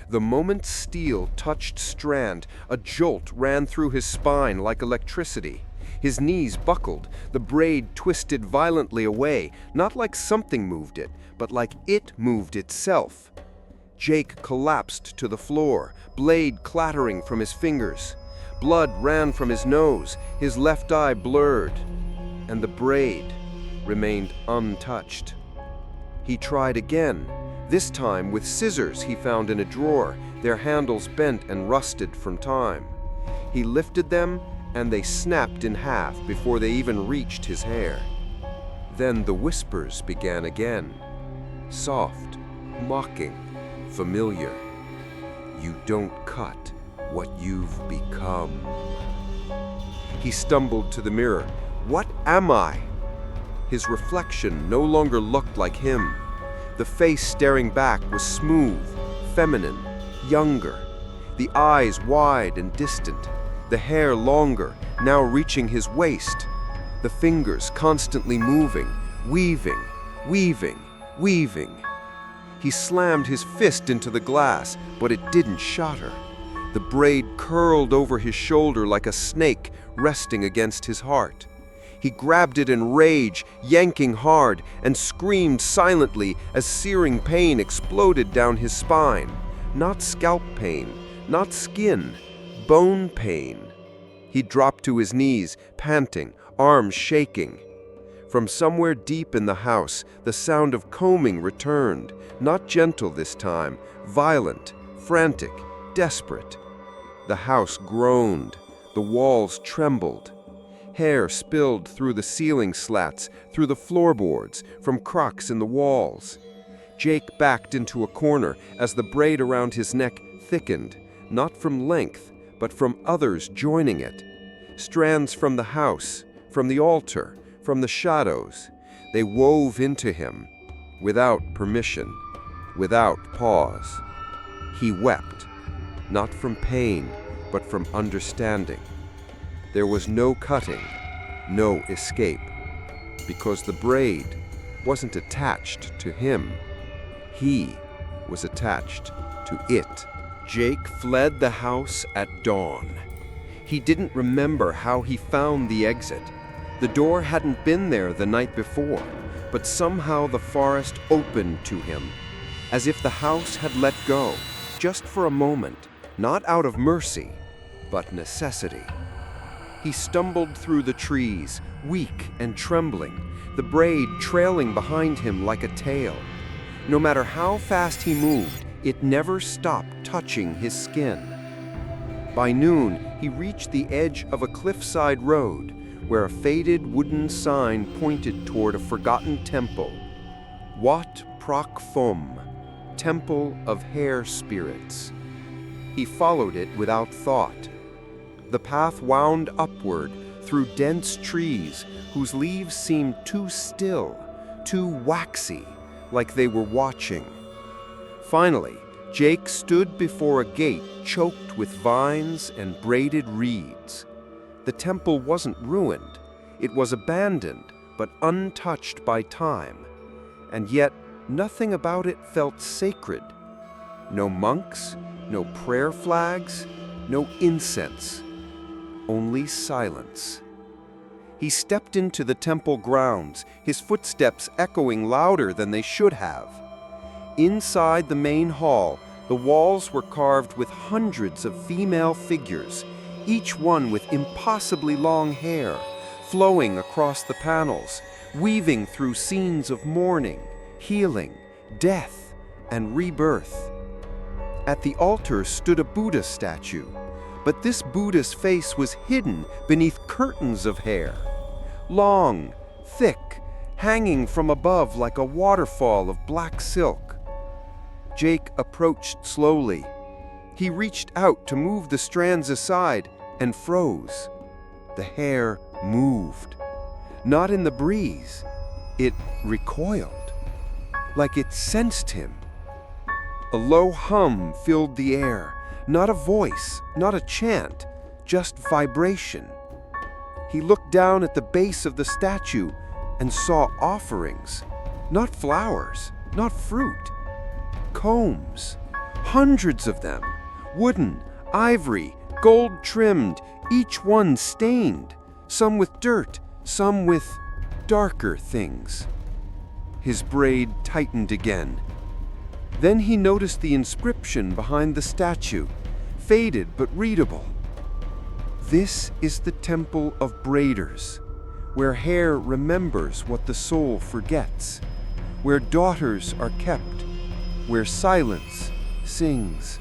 The moment steel touched strand, a jolt ran through his spine like electricity. His knees buckled, the braid twisted violently away, not like something moved it, but like it moved itself. Jake collapsed to the floor, blade clattering from his fingers. Blood ran from his nose, his left eye blurred, and the braid remained untouched. He tried again, this time with scissors he found in a drawer, their handles bent and rusted from time. He lifted them, and they snapped in half before they even reached his hair. Then the whispers began again, soft, mocking, familiar. You don't cut what you've become. He stumbled to the mirror. What am I? His reflection no longer looked like him. The face staring back was smooth, feminine, younger. The eyes wide and distant. The hair longer, now reaching his waist. The fingers constantly moving, weaving, weaving, weaving. He slammed his fist into the glass, but it didn't shatter. The braid curled over his shoulder like a snake resting against his heart. He grabbed it in rage, yanking hard, and screamed silently as searing pain exploded down his spine. Not scalp pain, not skin, bone pain. He dropped to his knees, panting, arms shaking. From somewhere deep in the house, the sound of combing returned, not gentle this time, violent, frantic, desperate. The house groaned, the walls trembled. Hair spilled through the ceiling slats, through the floorboards, from cracks in the walls. Jake backed into a corner as the braid around his neck thickened, not from length, but from others joining it. Strands from the house, from the altar, from the shadows. They wove into him, without permission. without pause. He wept, not from pain, but from understanding. There was no cutting, no escape, because the braid wasn't attached to him. He was attached to it. Jake fled the house at dawn. He didn't remember how he found the exit. The door hadn't been there the night before, but somehow the forest opened to him, as if the house had let go, just for a moment, not out of mercy, but necessity. He stumbled through the trees, weak and trembling, the braid trailing behind him like a tail. No matter how fast he moved, it never stopped touching his skin. By noon, he reached the edge of a cliffside road, where a faded wooden sign pointed toward a forgotten temple. Wat Prak Phom, Temple of Hair Spirits. He followed it without thought. The path wound upward through dense trees whose leaves seemed too still, too waxy, like they were watching. Finally, Jake stood before a gate choked with vines and braided reeds. The temple wasn't ruined. It was abandoned, but untouched by time. And yet, nothing about it felt sacred. No monks, no prayer flags, no incense. Only silence. He stepped into the temple grounds, his footsteps echoing louder than they should have. Inside the main hall, the walls were carved with hundreds of female figures, each one with impossibly long hair, flowing across the panels, weaving through scenes of mourning, healing, death, and rebirth. At the altar stood a Buddha statue, but this Buddha's face was hidden beneath curtains of hair. Long, thick, hanging from above like a waterfall of black silk. Jake approached slowly. He reached out to move the strands aside and froze. The hair moved. Not in the breeze. It recoiled, like it sensed him. A low hum filled the air, not a voice, not a chant, just vibration. He looked down at the base of the statue and saw offerings, not flowers, not fruit. Combs, hundreds of them, wooden, ivory, gold-trimmed, each one stained, some with dirt, some with darker things. His braid tightened again. Then he noticed the inscription behind the statue, faded but readable. This is the temple of braiders, where hair remembers what the soul forgets, where daughters are kept, where silence sings.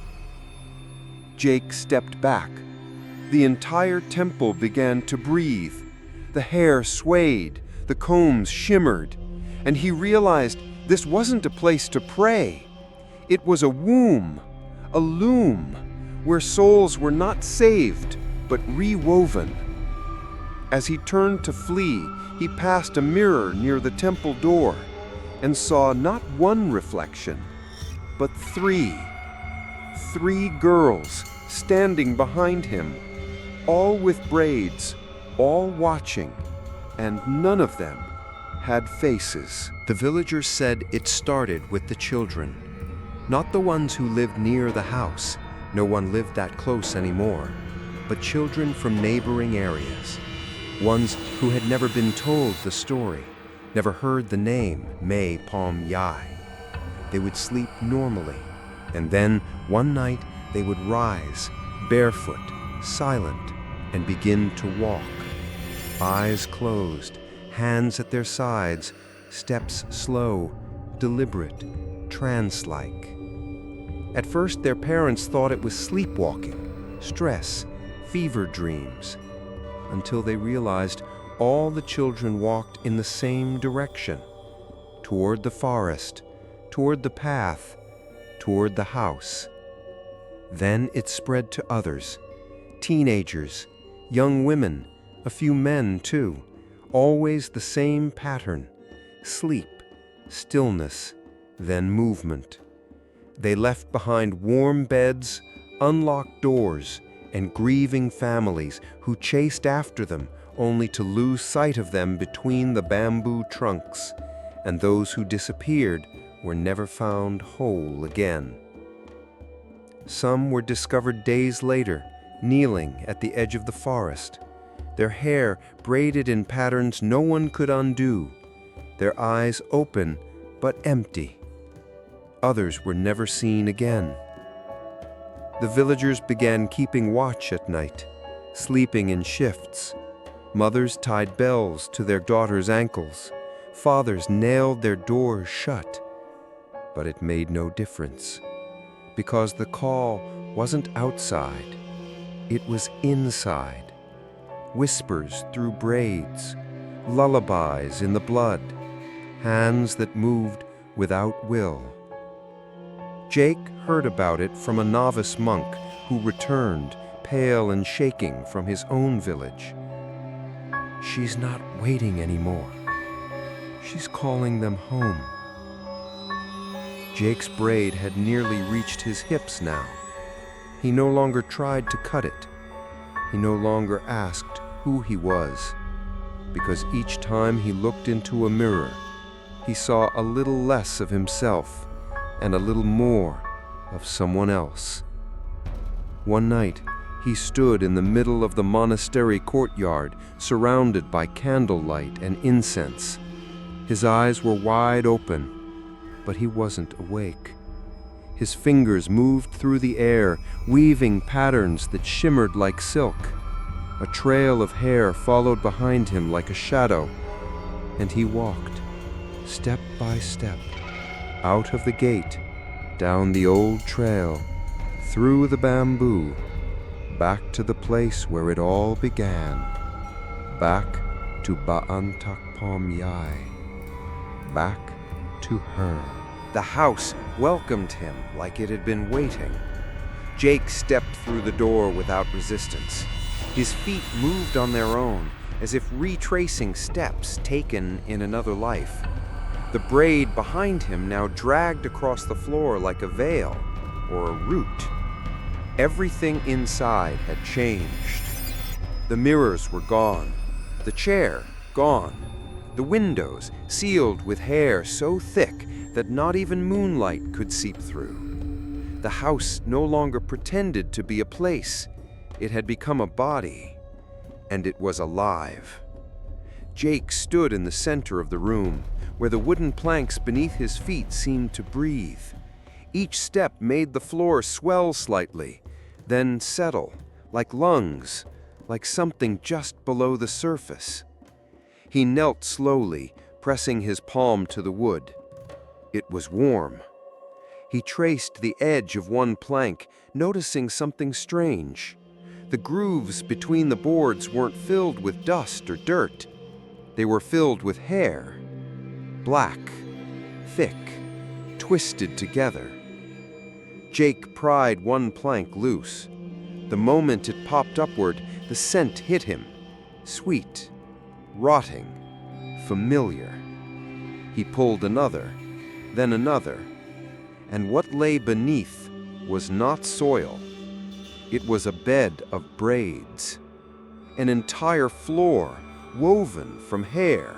Jake stepped back. The entire temple began to breathe. The hair swayed, the combs shimmered, and he realized this wasn't a place to pray. It was a womb, a loom, where souls were not saved, but rewoven. As he turned to flee, he passed a mirror near the temple door and saw not one reflection, but three. 3 girls standing behind him, all with braids, all watching, and none of them had faces. The villagers said it started with the children, not the ones who lived near the house. No one lived that close anymore, but children from neighboring areas, ones who had never been told the story, never heard the name May Pom Yai. They would sleep normally, and then one night they would rise, barefoot, silent, and begin to walk. Eyes closed, hands at their sides, steps slow, deliberate, trance-like. At first, their parents thought it was sleepwalking, stress, fever dreams, until they realized all the children walked in the same direction, toward the forest, toward the path, toward the house. Then it spread to others, teenagers, young women, a few men too, always the same pattern: sleep, stillness, then movement. They left behind warm beds, unlocked doors, and grieving families who chased after them only to lose sight of them between the bamboo trunks, and those who disappeared were never found whole again. Some were discovered days later, kneeling at the edge of the forest, their hair braided in patterns no one could undo, their eyes open but empty. Others were never seen again. The villagers began keeping watch at night, sleeping in shifts. Mothers tied bells to their daughters' ankles. Fathers nailed their doors shut. But it made no difference, because the call wasn't outside, it was inside. Whispers through braids, lullabies in the blood, hands that moved without will. Jake heard about it from a novice monk who returned, pale and shaking, from his own village. She's not waiting anymore. She's calling them home. Jake's braid had nearly reached his hips now. He no longer tried to cut it. He no longer asked who he was, because each time he looked into a mirror, he saw a little less of himself and a little more of someone else. One night, he stood in the middle of the monastery courtyard, surrounded by candlelight and incense. His eyes were wide open, but he wasn't awake. His fingers moved through the air, weaving patterns that shimmered like silk. A trail of hair followed behind him like a shadow, and he walked, step by step, out of the gate, down the old trail, through the bamboo, back to the place where it all began, back to Baan Takpom Yai, back to her. The house welcomed him like it had been waiting. Jake stepped through the door without resistance. His feet moved on their own, as if retracing steps taken in another life. The braid behind him now dragged across the floor like a veil or a root. Everything inside had changed. The mirrors were gone, the chair gone, the windows sealed with hair so thick that not even moonlight could seep through. The house no longer pretended to be a place. It had become a body, and it was alive. Jake stood in the center of the room, where the wooden planks beneath his feet seemed to breathe. Each step made the floor swell slightly, then settle, like lungs, like something just below the surface. He knelt slowly, pressing his palm to the wood. It was warm. He traced the edge of one plank, noticing something strange. The grooves between the boards weren't filled with dust or dirt. They were filled with hair. Black, thick, twisted together. Jake pried one plank loose. The moment it popped upward, the scent hit him. Sweet, rotting, familiar. He pulled another, then another. And what lay beneath was not soil. It was a bed of braids. An entire floor woven from hair.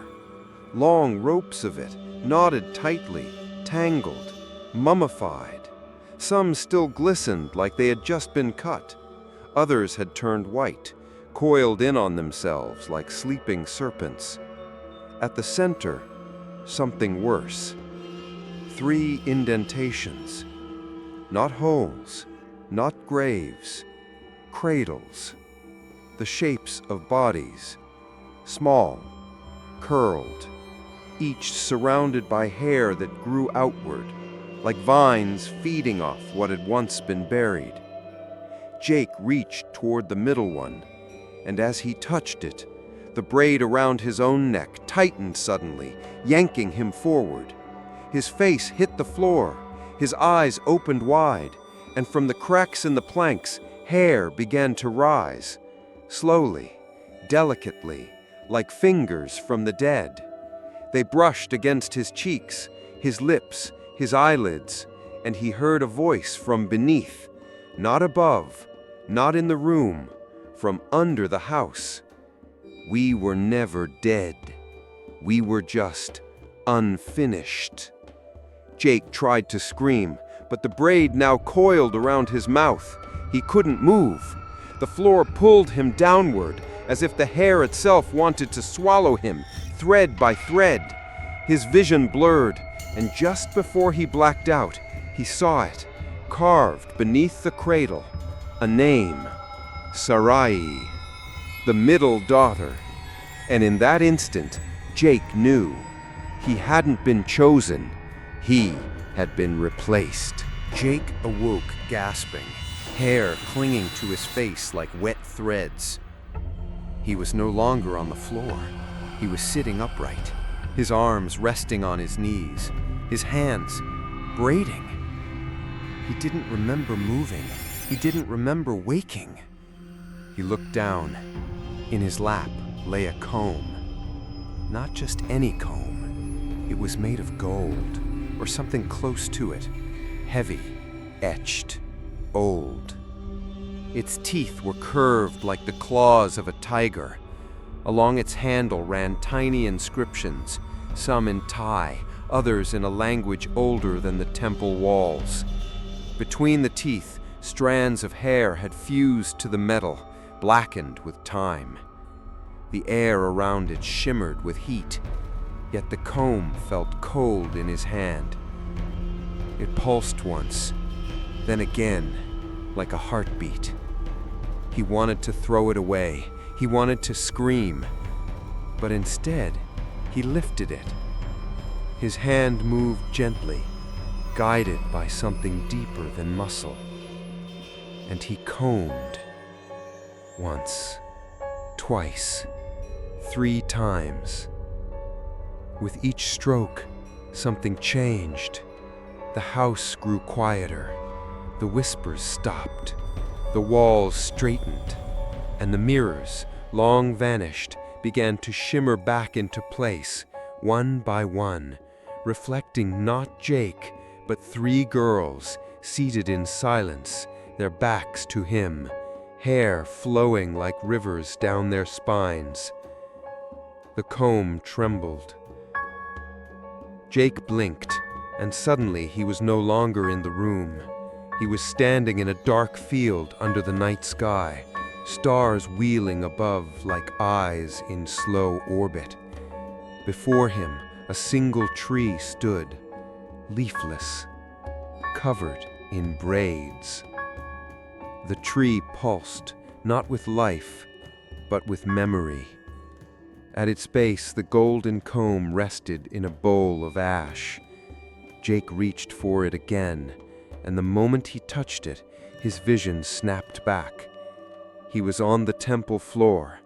Long ropes of it, knotted tightly, tangled, mummified. Some still glistened like they had just been cut. Others had turned white, coiled in on themselves like sleeping serpents. At the center, something worse. 3 indentations. Not holes, not graves, cradles. The shapes of bodies, small, curled, each surrounded by hair that grew outward, like vines feeding off what had once been buried. Jake reached toward the middle one, and as he touched it, the braid around his own neck tightened suddenly, yanking him forward. His face hit the floor, his eyes opened wide, and from the cracks in the planks, hair began to rise, slowly, delicately, like fingers from the dead. They brushed against his cheeks, his lips, his eyelids. and he heard a voice from beneath, not above, not in the room, from under the house. We were never dead. We were just unfinished. Jake tried to scream, but the braid now coiled around his mouth. He couldn't move. The floor pulled him downward, as if the hair itself wanted to swallow him, thread by thread. His vision blurred, and just before he blacked out, he saw it, carved beneath the cradle, a name, Sarai, the middle daughter. And in that instant, Jake knew he hadn't been chosen, he had been replaced. Jake awoke gasping, hair clinging to his face like wet threads. He was no longer on the floor. He was sitting upright, his arms resting on his knees, his hands braiding. He didn't remember moving. He didn't remember waking. He looked down. In his lap lay a comb. Not just any comb. It was made of gold, or something close to it. Heavy, etched, old. Its teeth were curved like the claws of a tiger. Along its handle ran tiny inscriptions, some in Thai, others in a language older than the temple walls. Between the teeth, strands of hair had fused to the metal, blackened with time. The air around it shimmered with heat, yet the comb felt cold in his hand. It pulsed once, then again, like a heartbeat. He wanted to throw it away. He wanted to scream, but instead, he lifted it. His hand moved gently, guided by something deeper than muscle. And he combed. Once, twice, 3 times. With each stroke, something changed. The house grew quieter. The whispers stopped. The walls straightened. And the mirrors, long vanished, began to shimmer back into place, one by one, reflecting not Jake, but 3 girls seated in silence, their backs to him, hair flowing like rivers down their spines. The comb trembled. Jake blinked, and suddenly he was no longer in the room. He was standing in a dark field under the night sky, stars wheeling above like eyes in slow orbit. Before him, a single tree stood, leafless, covered in braids. The tree pulsed, not with life, but with memory. At its base, the golden comb rested in a bowl of ash. Jake reached for it again, and the moment he touched it, his vision snapped back. He was on the temple floor,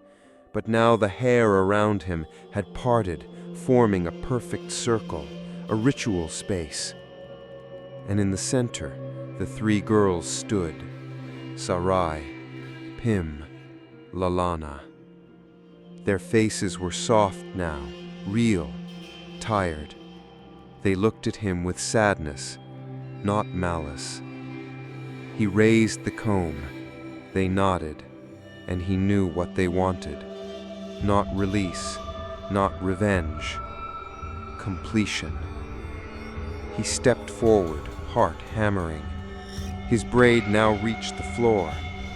but now the hair around him had parted, forming a perfect circle, a ritual space. And in the center, the 3 girls stood, Sarai, Pim, Lalana. Their faces were soft now, real, tired. They looked at him with sadness, not malice. He raised the comb. They nodded, and he knew what they wanted. Not release, not revenge. Completion. He stepped forward, heart hammering. His braid now reached the floor.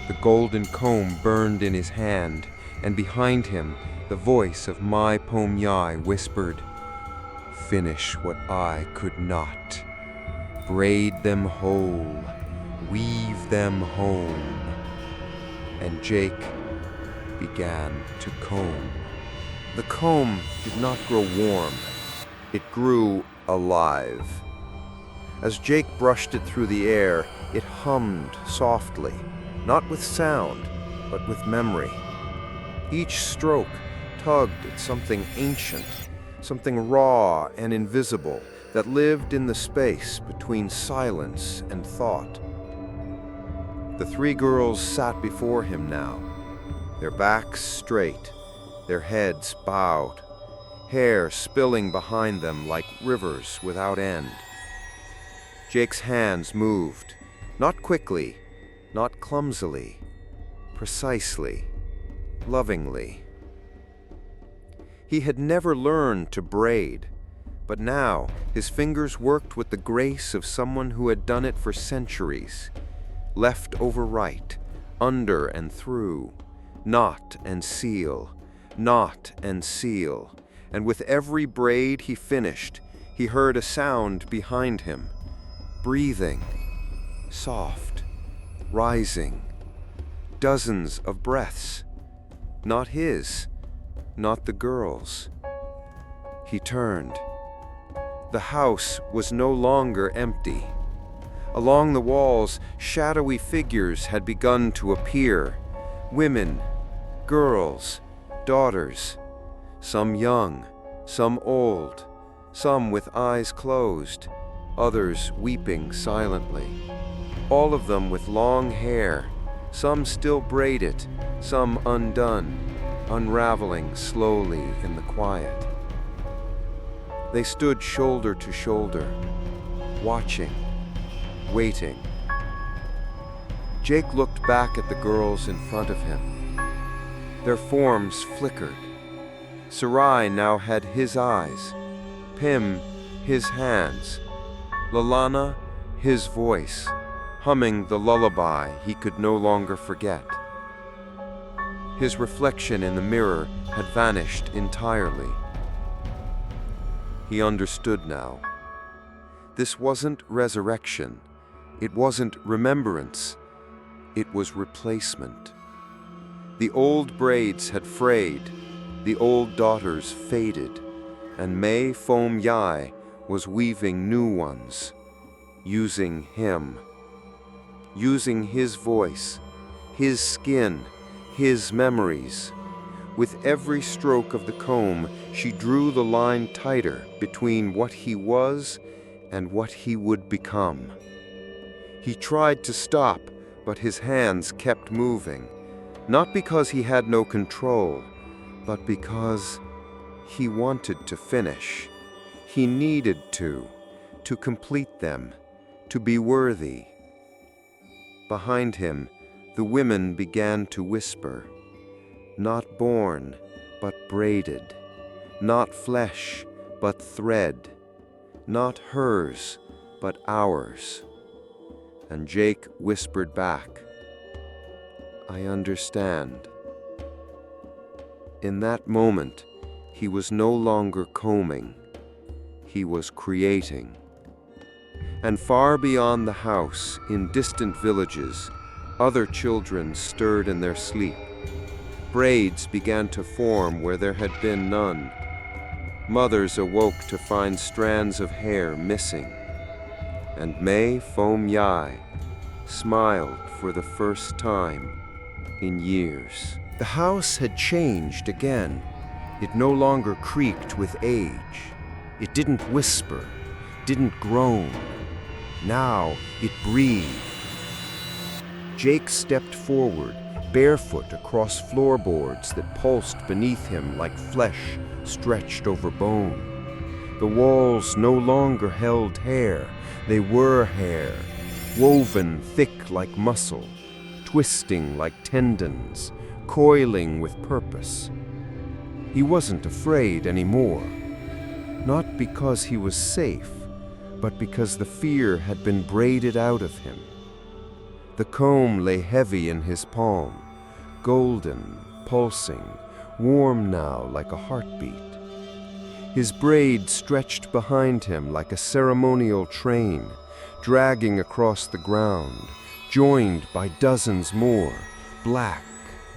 The golden comb burned in his hand, and behind him, the voice of Mai Pomyai whispered, "Finish what I could not. Braid them whole, weave them home." And Jake began to comb. The comb did not grow warm. It grew alive. As Jake brushed it through the air, it hummed softly, not with sound, but with memory. Each stroke tugged at something ancient, something raw and invisible that lived in the space between silence and thought. The 3 girls sat before him now, their backs straight, their heads bowed, hair spilling behind them like rivers without end. Jake's hands moved, not quickly, not clumsily, precisely, lovingly. He had never learned to braid, but now his fingers worked with the grace of someone who had done it for centuries. Left over right, under and through, knot and seal, knot and seal, and with every braid he finished, he heard a sound behind him. Breathing, soft, rising, dozens of breaths. Not his, not the girl's. He turned. The house was no longer empty. Along the walls, shadowy figures had begun to appear. Women, girls, daughters, some young, some old, some with eyes closed, others weeping silently. All of them with long hair, some still braided, some undone, unraveling slowly in the quiet. They stood shoulder to shoulder, watching, waiting. Jake looked back at the girls in front of him. Their forms flickered. Sarai now had his eyes, Pim his hands, Lalana his voice, humming the lullaby he could no longer forget. His reflection in the mirror had vanished entirely. He understood now. This wasn't resurrection. It wasn't remembrance. It was replacement. The old braids had frayed, the old daughters faded, and May Foam Yai was weaving new ones, using him. Using his voice, his skin, his memories. With every stroke of the comb, she drew the line tighter between what he was and what he would become. He tried to stop, but his hands kept moving, not because he had no control, but because he wanted to finish. He needed to complete them, to be worthy. Behind him, the women began to whisper. Not born, but braided. Not flesh, but thread. Not hers, but ours. And Jake whispered back, I understand. In that moment, he was no longer combing. He was creating. And far beyond the house, in distant villages, other children stirred in their sleep. Braids began to form where there had been none. Mothers awoke to find strands of hair missing. And May Foam Yai smiled for the first time in years. The house had changed again. It no longer creaked with age. It didn't whisper, didn't groan. Now it breathed. Jake stepped forward, barefoot across floorboards that pulsed beneath him like flesh stretched over bone. The walls no longer held hair, they were hair, woven thick like muscle, twisting like tendons, coiling with purpose. He wasn't afraid anymore, not because he was safe, but because the fear had been braided out of him. The comb lay heavy in his palm, golden, pulsing, warm now like a heartbeat. His braid stretched behind him like a ceremonial train, dragging across the ground, joined by dozens more, black,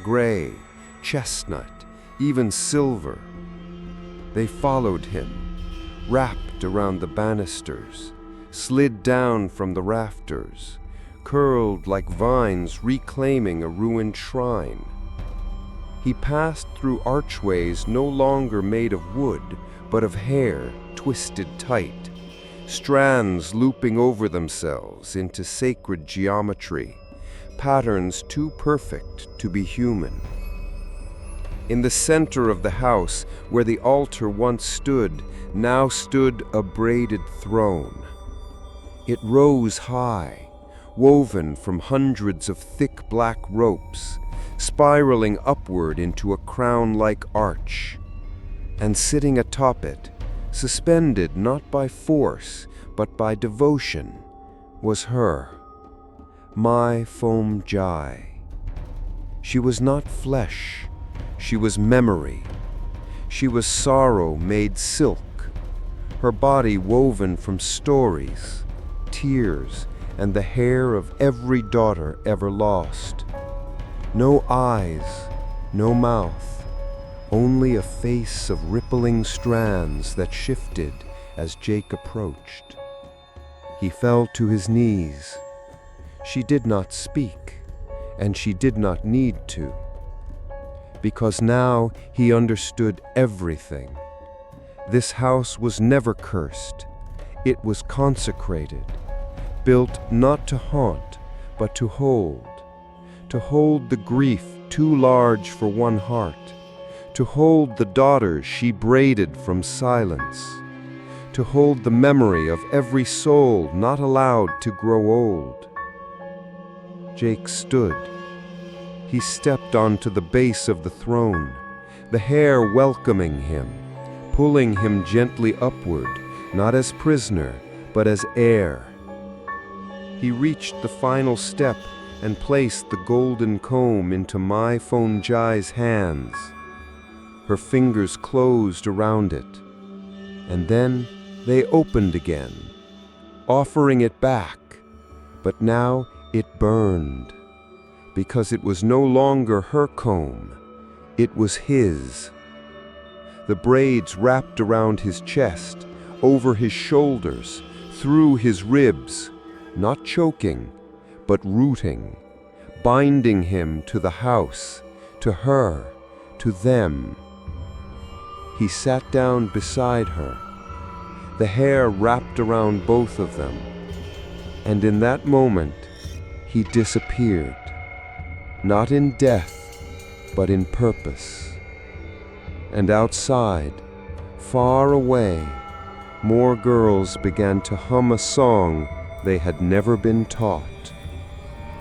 gray, chestnut, even silver. They followed him, wrapped around the banisters, slid down from the rafters, curled like vines reclaiming a ruined shrine. He passed through archways no longer made of wood, but of hair twisted tight, strands looping over themselves into sacred geometry, patterns too perfect to be human. In the center of the house, where the altar once stood, now stood a braided throne. It rose high, woven from hundreds of thick black ropes, spiraling upward into a crown-like arch. And sitting atop it, suspended not by force, but by devotion, was her, my Foam Jai. She was not flesh, she was memory. She was sorrow made silk, her body woven from stories, tears, and the hair of every daughter ever lost. No eyes, no mouth, only a face of rippling strands that shifted as Jake approached. He fell to his knees. She did not speak, and she did not need to, because now he understood everything. This house was never cursed. It was consecrated, built not to haunt, but to hold the grief too large for one heart, to hold the daughters she braided from silence, to hold the memory of every soul not allowed to grow old. Jake stood. He stepped onto the base of the throne, the hair welcoming him, pulling him gently upward, not as prisoner, but as heir. He reached the final step and placed the golden comb into my Foam Jai's hands. Her fingers closed around it, and then they opened again, offering it back, but now it burned, because it was no longer her comb, it was his. The braids wrapped around his chest, over his shoulders, through his ribs, not choking, but rooting, binding him to the house, to her, to them. He sat down beside her, the hair wrapped around both of them, and in that moment, he disappeared, not in death, but in purpose. And outside, far away, more girls began to hum a song they had never been taught,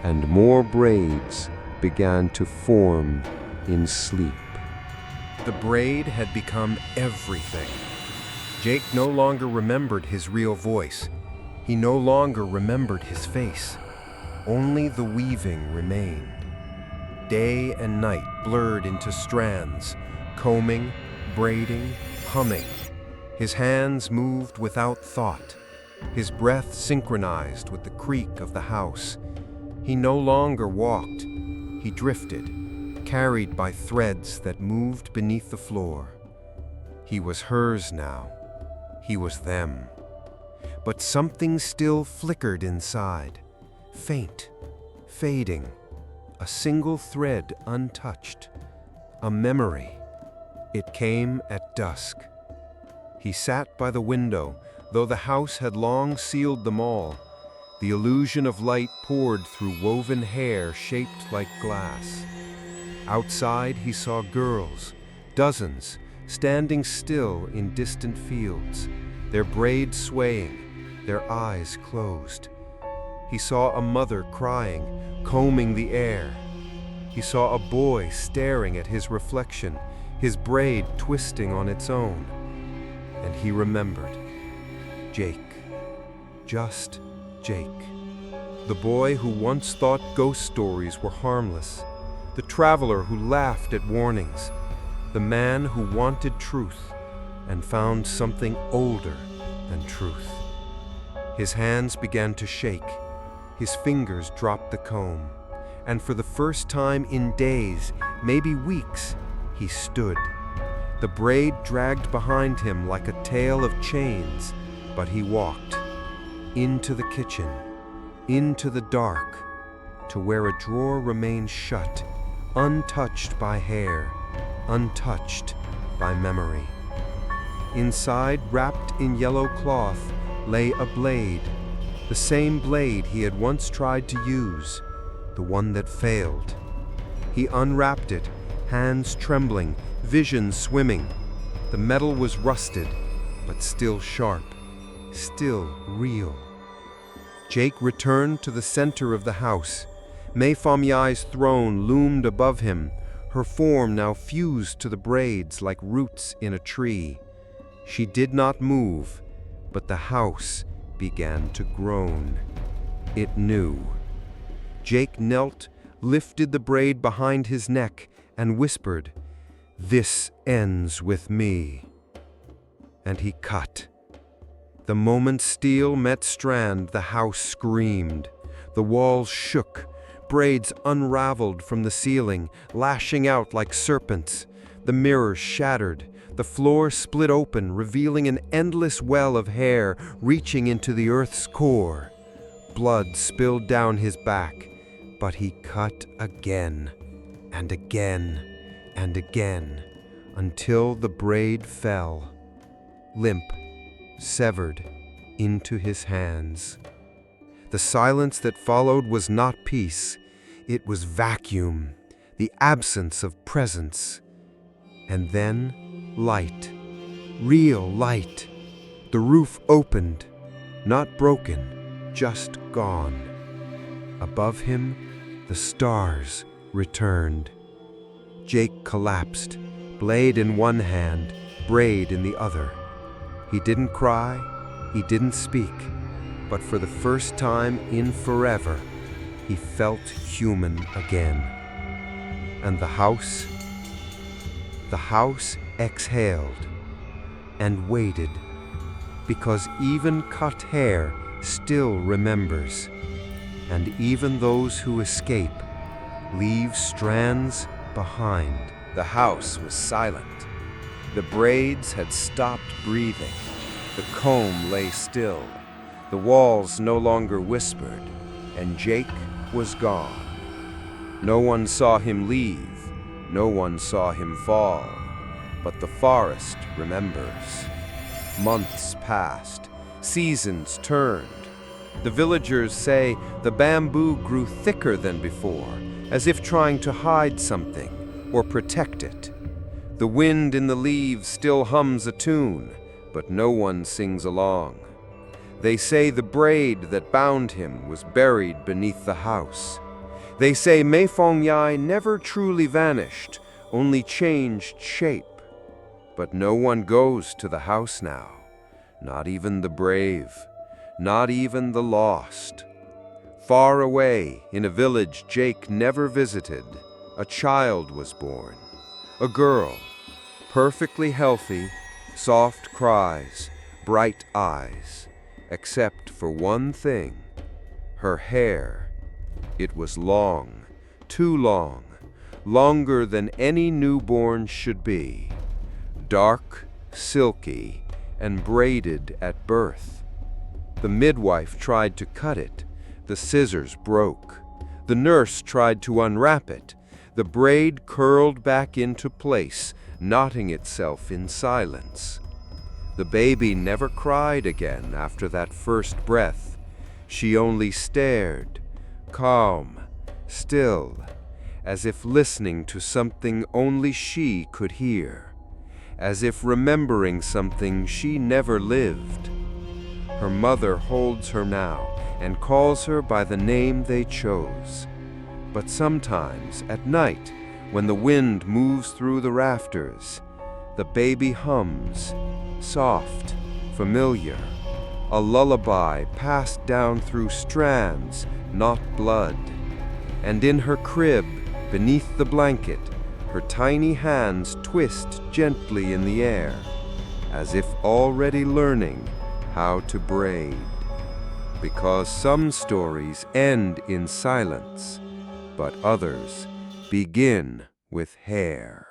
and more braids began to form in sleep. The braid had become everything. Jake no longer remembered his real voice. He no longer remembered his face. Only the weaving remained. Day and night blurred into strands, combing, braiding, humming. His hands moved without thought. His breath synchronized with the creak of the house. He no longer walked. He drifted, carried by threads that moved beneath the floor. He was hers now. He was them. But something still flickered inside, faint, fading, a single thread untouched, a memory. It came at dusk. He sat by the window, though the house had long sealed them all. The illusion of light poured through woven hair shaped like glass. Outside he saw girls, dozens, standing still in distant fields, their braids swaying, their eyes closed. He saw a mother crying, combing the air. He saw a boy staring at his reflection, his braid twisting on its own. And he remembered. Jake. Just Jake. The boy who once thought ghost stories were harmless. The traveler who laughed at warnings. The man who wanted truth and found something older than truth. His hands began to shake. His fingers dropped the comb. And for the first time in days, maybe weeks, he stood. The braid dragged behind him like a tail of chains, but he walked into the kitchen, into the dark, to where a drawer remained shut, untouched by hair, untouched by memory. Inside, wrapped in yellow cloth, lay a blade, the same blade he had once tried to use, the one that failed. He unwrapped it, hands trembling, vision swimming. The metal was rusted, but still sharp, still real. Jake returned to the center of the house. Mae Fong Yai's throne loomed above him, her form now fused to the braids like roots in a tree. She did not move, but the house began to groan. It knew. Jake knelt, lifted the braid behind his neck, and whispered, "This ends with me." And he cut. The moment steel met strand, the house screamed. The walls shook, braids unraveled from the ceiling, lashing out like serpents. The mirrors shattered, the floor split open, revealing an endless well of hair reaching into the earth's core. Blood spilled down his back, but he cut again, and again, and again, until the braid fell, limp, severed, into his hands. The silence that followed was not peace. It was vacuum, the absence of presence. And then light, real light. The roof opened, not broken, just gone. Above him, the stars returned. Jake collapsed, blade in one hand, braid in the other. He didn't cry, he didn't speak, but for the first time in forever, he felt human again. And the house exhaled and waited, because even cut hair still remembers, and even those who escape leave strands behind. The house was silent. The braids had stopped breathing. The comb lay still. The walls no longer whispered, and Jake was gone. No one saw him leave. No one saw him fall. But the forest remembers. Months passed. Seasons turned. The villagers say the bamboo grew thicker than before, as if trying to hide something or protect it. The wind in the leaves still hums a tune, but no one sings along. They say the braid that bound him was buried beneath the house. They say Mae Fong Yai never truly vanished, only changed shape. But no one goes to the house now, not even the brave, not even the lost. Far away, in a village Jake never visited, a child was born. A girl, perfectly healthy, soft cries, bright eyes, except for one thing, her hair. It was long, too long, longer than any newborn should be. Dark, silky, and braided at birth. The midwife tried to cut it. The scissors broke. The nurse tried to unwrap it. The braid curled back into place, knotting itself in silence. The baby never cried again after that first breath. She only stared, calm, still, as if listening to something only she could hear, as if remembering something she never lived. Her mother holds her now and calls her by the name they chose. But sometimes, at night, when the wind moves through the rafters, the baby hums, soft, familiar, a lullaby passed down through strands, not blood. And in her crib, beneath the blanket, her tiny hands twist gently in the air, as if already learning how to braid. Because some stories end in silence, but others begin with hair.